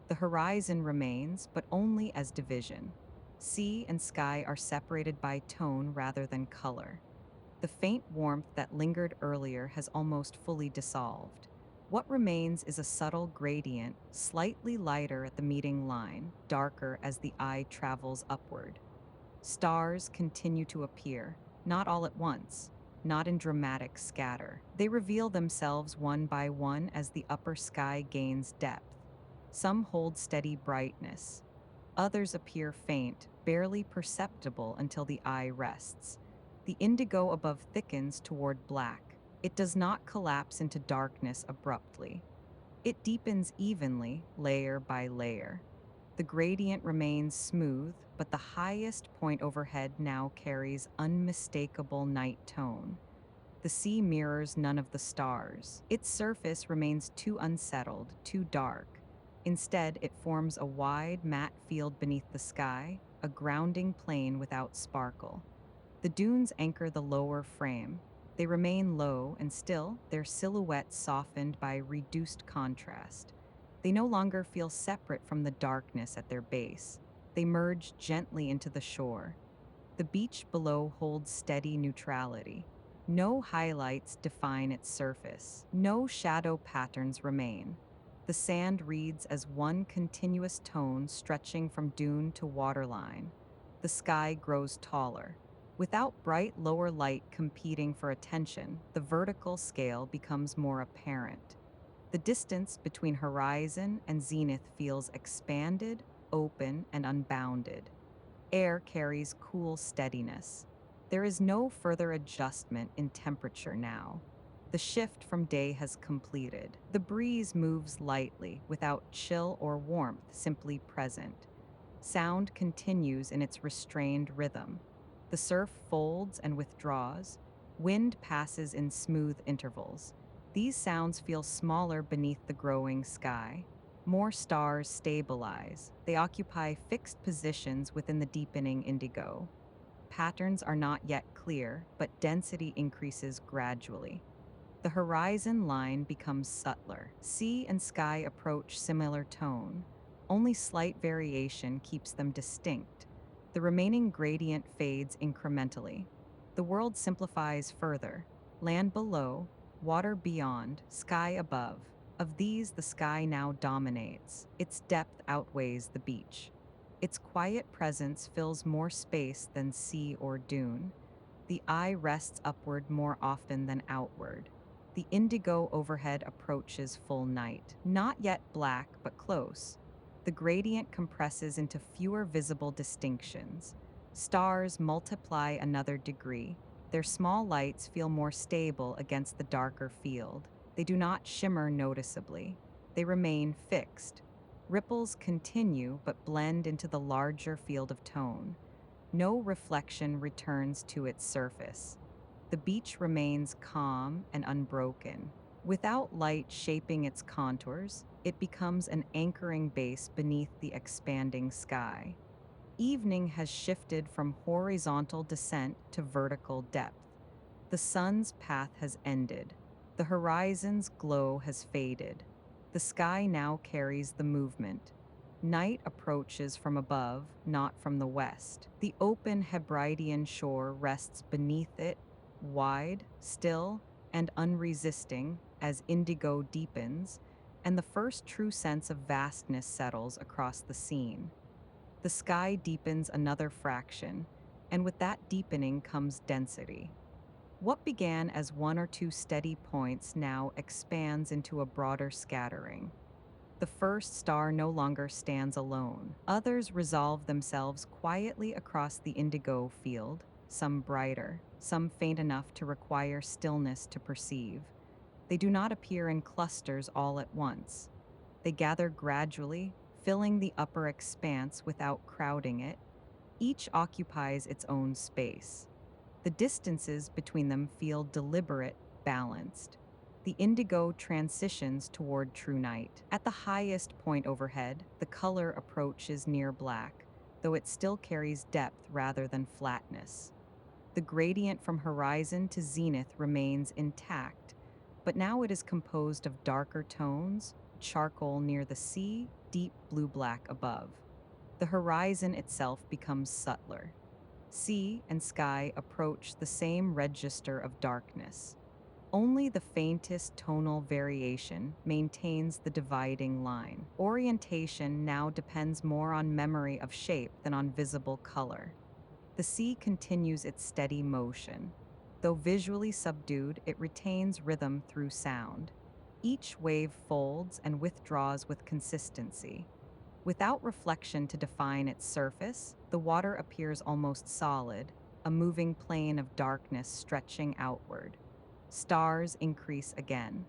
The horizon remains, but only as division. Sea and sky are separated by tone rather than color. The faint warmth that lingered earlier has almost fully dissolved. What remains is a subtle gradient, slightly lighter at the meeting line, darker as the eye travels upward. Stars continue to appear, not all at once, not in dramatic scatter. They reveal themselves one by one as the upper sky gains depth. Some hold steady brightness. Others appear faint, barely perceptible until the eye rests. The indigo above thickens toward black. It does not collapse into darkness abruptly. It deepens evenly, layer by layer. The gradient remains smooth, but the highest point overhead now carries unmistakable night tone. The sea mirrors none of the stars. Its surface remains too unsettled, too dark. Instead, it forms a wide, matte field beneath the sky, a grounding plane without sparkle. The dunes anchor the lower frame. They remain low and still, their silhouettes softened by reduced contrast. They no longer feel separate from the darkness at their base. They merge gently into the shore. The beach below holds steady neutrality. No highlights define its surface. No shadow patterns remain. The sand reads as one continuous tone stretching from dune to waterline. The sky grows taller. Without bright lower light competing for attention, the vertical scale becomes more apparent. The distance between horizon and zenith feels expanded, open, and unbounded. Air carries cool steadiness. There is no further adjustment in temperature now. The shift from day has completed. The breeze moves lightly, without chill or warmth, simply present. Sound continues in its restrained rhythm. The surf folds and withdraws. Wind passes in smooth intervals. These sounds feel smaller beneath the growing sky. More stars stabilize. They occupy fixed positions within the deepening indigo. Patterns are not yet clear, but density increases gradually. The horizon line becomes subtler. Sea and sky approach similar tone. Only slight variation keeps them distinct. The remaining gradient fades incrementally. The world simplifies further. Land below, water beyond, sky above. Of these, the sky now dominates. Its depth outweighs the beach. Its quiet presence fills more space than sea or dune. The eye rests upward more often than outward. The indigo overhead approaches full night. Not yet black, but close. The gradient compresses into fewer visible distinctions. Stars multiply another degree. Their small lights feel more stable against the darker field. They do not shimmer noticeably. They remain fixed. Ripples continue but blend into the larger field of tone. No reflection returns to its surface. The beach remains calm and unbroken. Without light shaping its contours, it becomes an anchoring base beneath the expanding sky. Evening has shifted from horizontal descent to vertical depth. The sun's path has ended. The horizon's glow has faded. The sky now carries the movement. Night approaches from above, not from the west. The open Hebridean shore rests beneath it, wide, still, and unresisting as indigo deepens, and the first true sense of vastness settles across the scene. The sky deepens another fraction, and with that deepening comes density. What began as one or two steady points now expands into a broader scattering. The first star no longer stands alone. Others resolve themselves quietly across the indigo field, some brighter, some faint enough to require stillness to perceive. They do not appear in clusters all at once. They gather gradually, filling the upper expanse without crowding it. Each occupies its own space. The distances between them feel deliberate, balanced. The indigo transitions toward true night. At the highest point overhead, the color approaches near black, though it still carries depth rather than flatness. The gradient from horizon to zenith remains intact, but now it is composed of darker tones, charcoal near the sea, deep blue-black above. The horizon itself becomes subtler. Sea and sky approach the same register of darkness. Only the faintest tonal variation maintains the dividing line. Orientation now depends more on memory of shape than on visible color. The sea continues its steady motion. Though visually subdued, it retains rhythm through sound. Each wave folds and withdraws with consistency. Without reflection to define its surface, the water appears almost solid, a moving plane of darkness stretching outward. Stars increase again.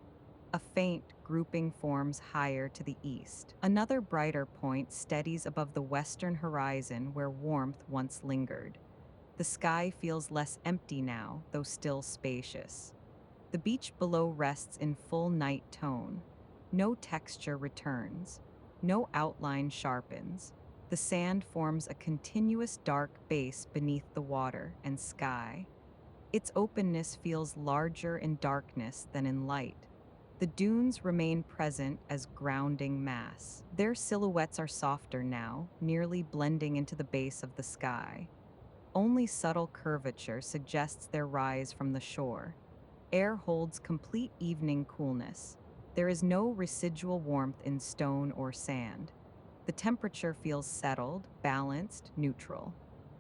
A faint grouping forms higher to the east. Another brighter point steadies above the western horizon where warmth once lingered. The sky feels less empty now, though still spacious. The beach below rests in full night tone. No texture returns. No outline sharpens. The sand forms a continuous dark base beneath the water and sky. Its openness feels larger in darkness than in light. The dunes remain present as grounding mass. Their silhouettes are softer now, nearly blending into the base of the sky. Only subtle curvature suggests their rise from the shore. Air holds complete evening coolness. There is no residual warmth in stone or sand. The temperature feels settled, balanced, neutral.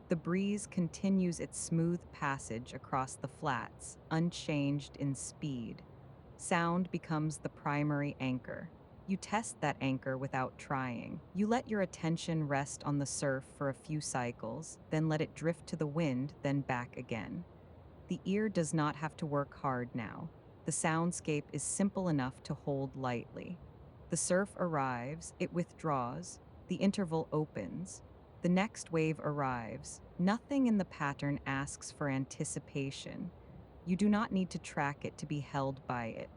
The breeze continues its smooth passage across the flats, unchanged in speed. Sound becomes the primary anchor. You test that anchor without trying. You let your attention rest on the surf for a few cycles, then let it drift to the wind, then back again. The ear does not have to work hard now. The soundscape is simple enough to hold lightly. The surf arrives, it withdraws, the interval opens. The next wave arrives. Nothing in the pattern asks for anticipation. You do not need to track it to be held by it.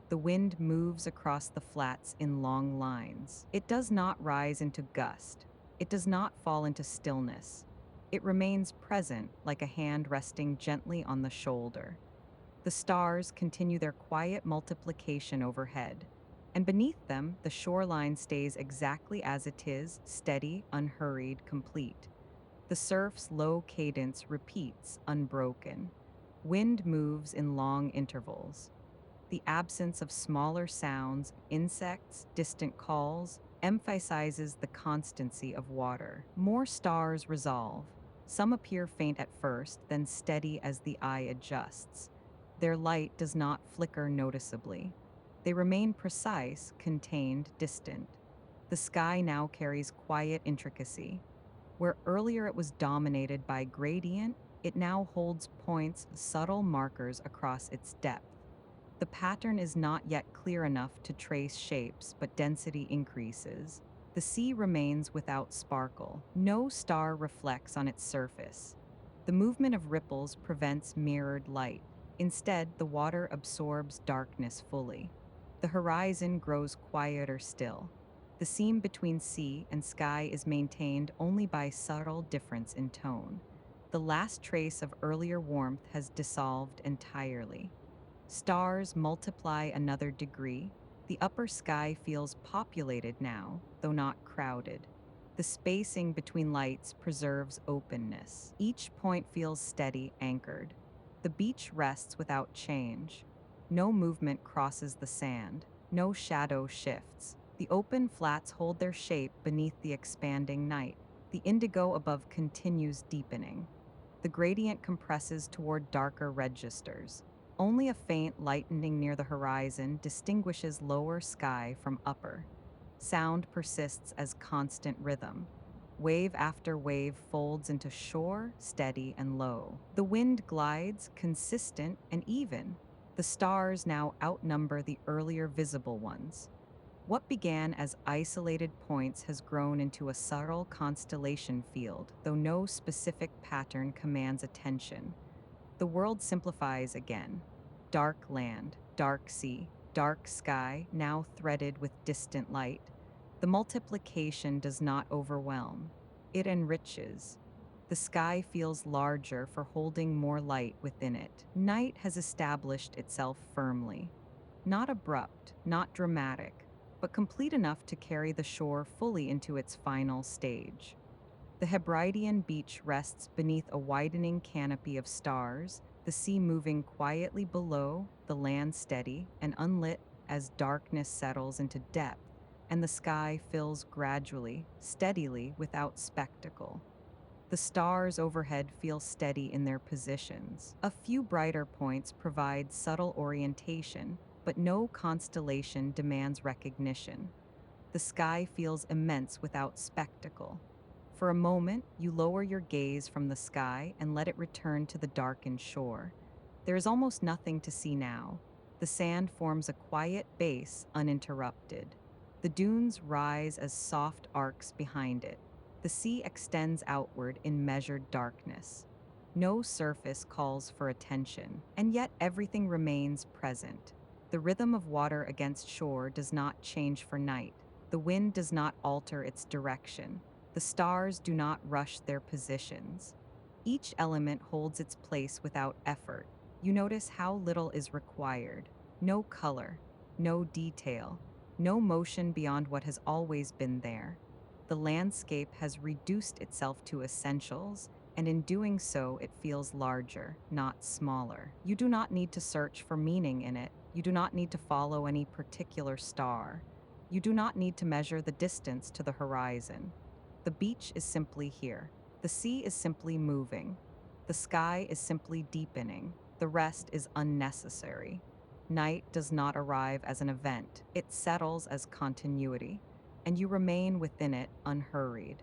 The wind moves across the flats in long lines. It does not rise into gust. It does not fall into stillness. It remains present, like a hand resting gently on the shoulder. The stars continue their quiet multiplication overhead, and beneath them, the shoreline stays exactly as it is, steady, unhurried, complete. The surf's low cadence repeats, unbroken. Wind moves in long intervals. The absence of smaller sounds, insects, distant calls, emphasizes the constancy of water. More stars resolve. Some appear faint at first, then steady as the eye adjusts. Their light does not flicker noticeably. They remain precise, contained, distant. The sky now carries quiet intricacy. Where earlier it was dominated by gradient, it now holds points, subtle markers across its depth. The pattern is not yet clear enough to trace shapes, but density increases. The sea remains without sparkle. No star reflects on its surface. The movement of ripples prevents mirrored light. Instead, the water absorbs darkness fully. The horizon grows quieter still. The seam between sea and sky is maintained only by subtle difference in tone. The last trace of earlier warmth has dissolved entirely. Stars multiply another degree. The upper sky feels populated now, though not crowded. The spacing between lights preserves openness. Each point feels steady, anchored. The beach rests without change. No movement crosses the sand. No shadow shifts. The open flats hold their shape beneath the expanding night. The indigo above continues deepening. The gradient compresses toward darker registers. Only a faint lightening near the horizon distinguishes lower sky from upper. Sound persists as constant rhythm. Wave after wave folds into shore, steady and low. The wind glides, consistent and even. The stars now outnumber the earlier visible ones. What began as isolated points has grown into a subtle constellation field, though no specific pattern commands attention. The world simplifies again. Dark land, dark sea, dark sky, now threaded with distant light. The multiplication does not overwhelm. It enriches. The sky feels larger for holding more light within it. Night has established itself firmly. Not abrupt, not dramatic, but complete enough to carry the shore fully into its final stage. The Hebridean beach rests beneath a widening canopy of stars, the sea moving quietly below, the land steady and unlit as darkness settles into depth, and the sky fills gradually, steadily, without spectacle. The stars overhead feel steady in their positions. A few brighter points provide subtle orientation, but no constellation demands recognition. The sky feels immense without spectacle. For a moment, you lower your gaze from the sky and let it return to the darkened shore. There is almost nothing to see now. The sand forms a quiet base, uninterrupted. The dunes rise as soft arcs behind it. The sea extends outward in measured darkness. No surface calls for attention, and yet everything remains present. The rhythm of water against shore does not change for night. The wind does not alter its direction. The stars do not rush their positions. Each element holds its place without effort. You notice how little is required. No color, no detail, no motion beyond what has always been there. The landscape has reduced itself to essentials, and in doing so, it feels larger, not smaller. You do not need to search for meaning in it. You do not need to follow any particular star. You do not need to measure the distance to the horizon. The beach is simply here. The sea is simply moving. The sky is simply deepening. The rest is unnecessary. Night does not arrive as an event. It settles as continuity, and you remain within it unhurried.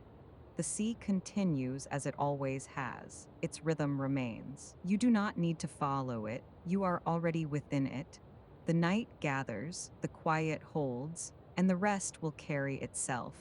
The sea continues as it always has. Its rhythm remains. You do not need to follow it. You are already within it. The night gathers, the quiet holds, and the rest will carry itself.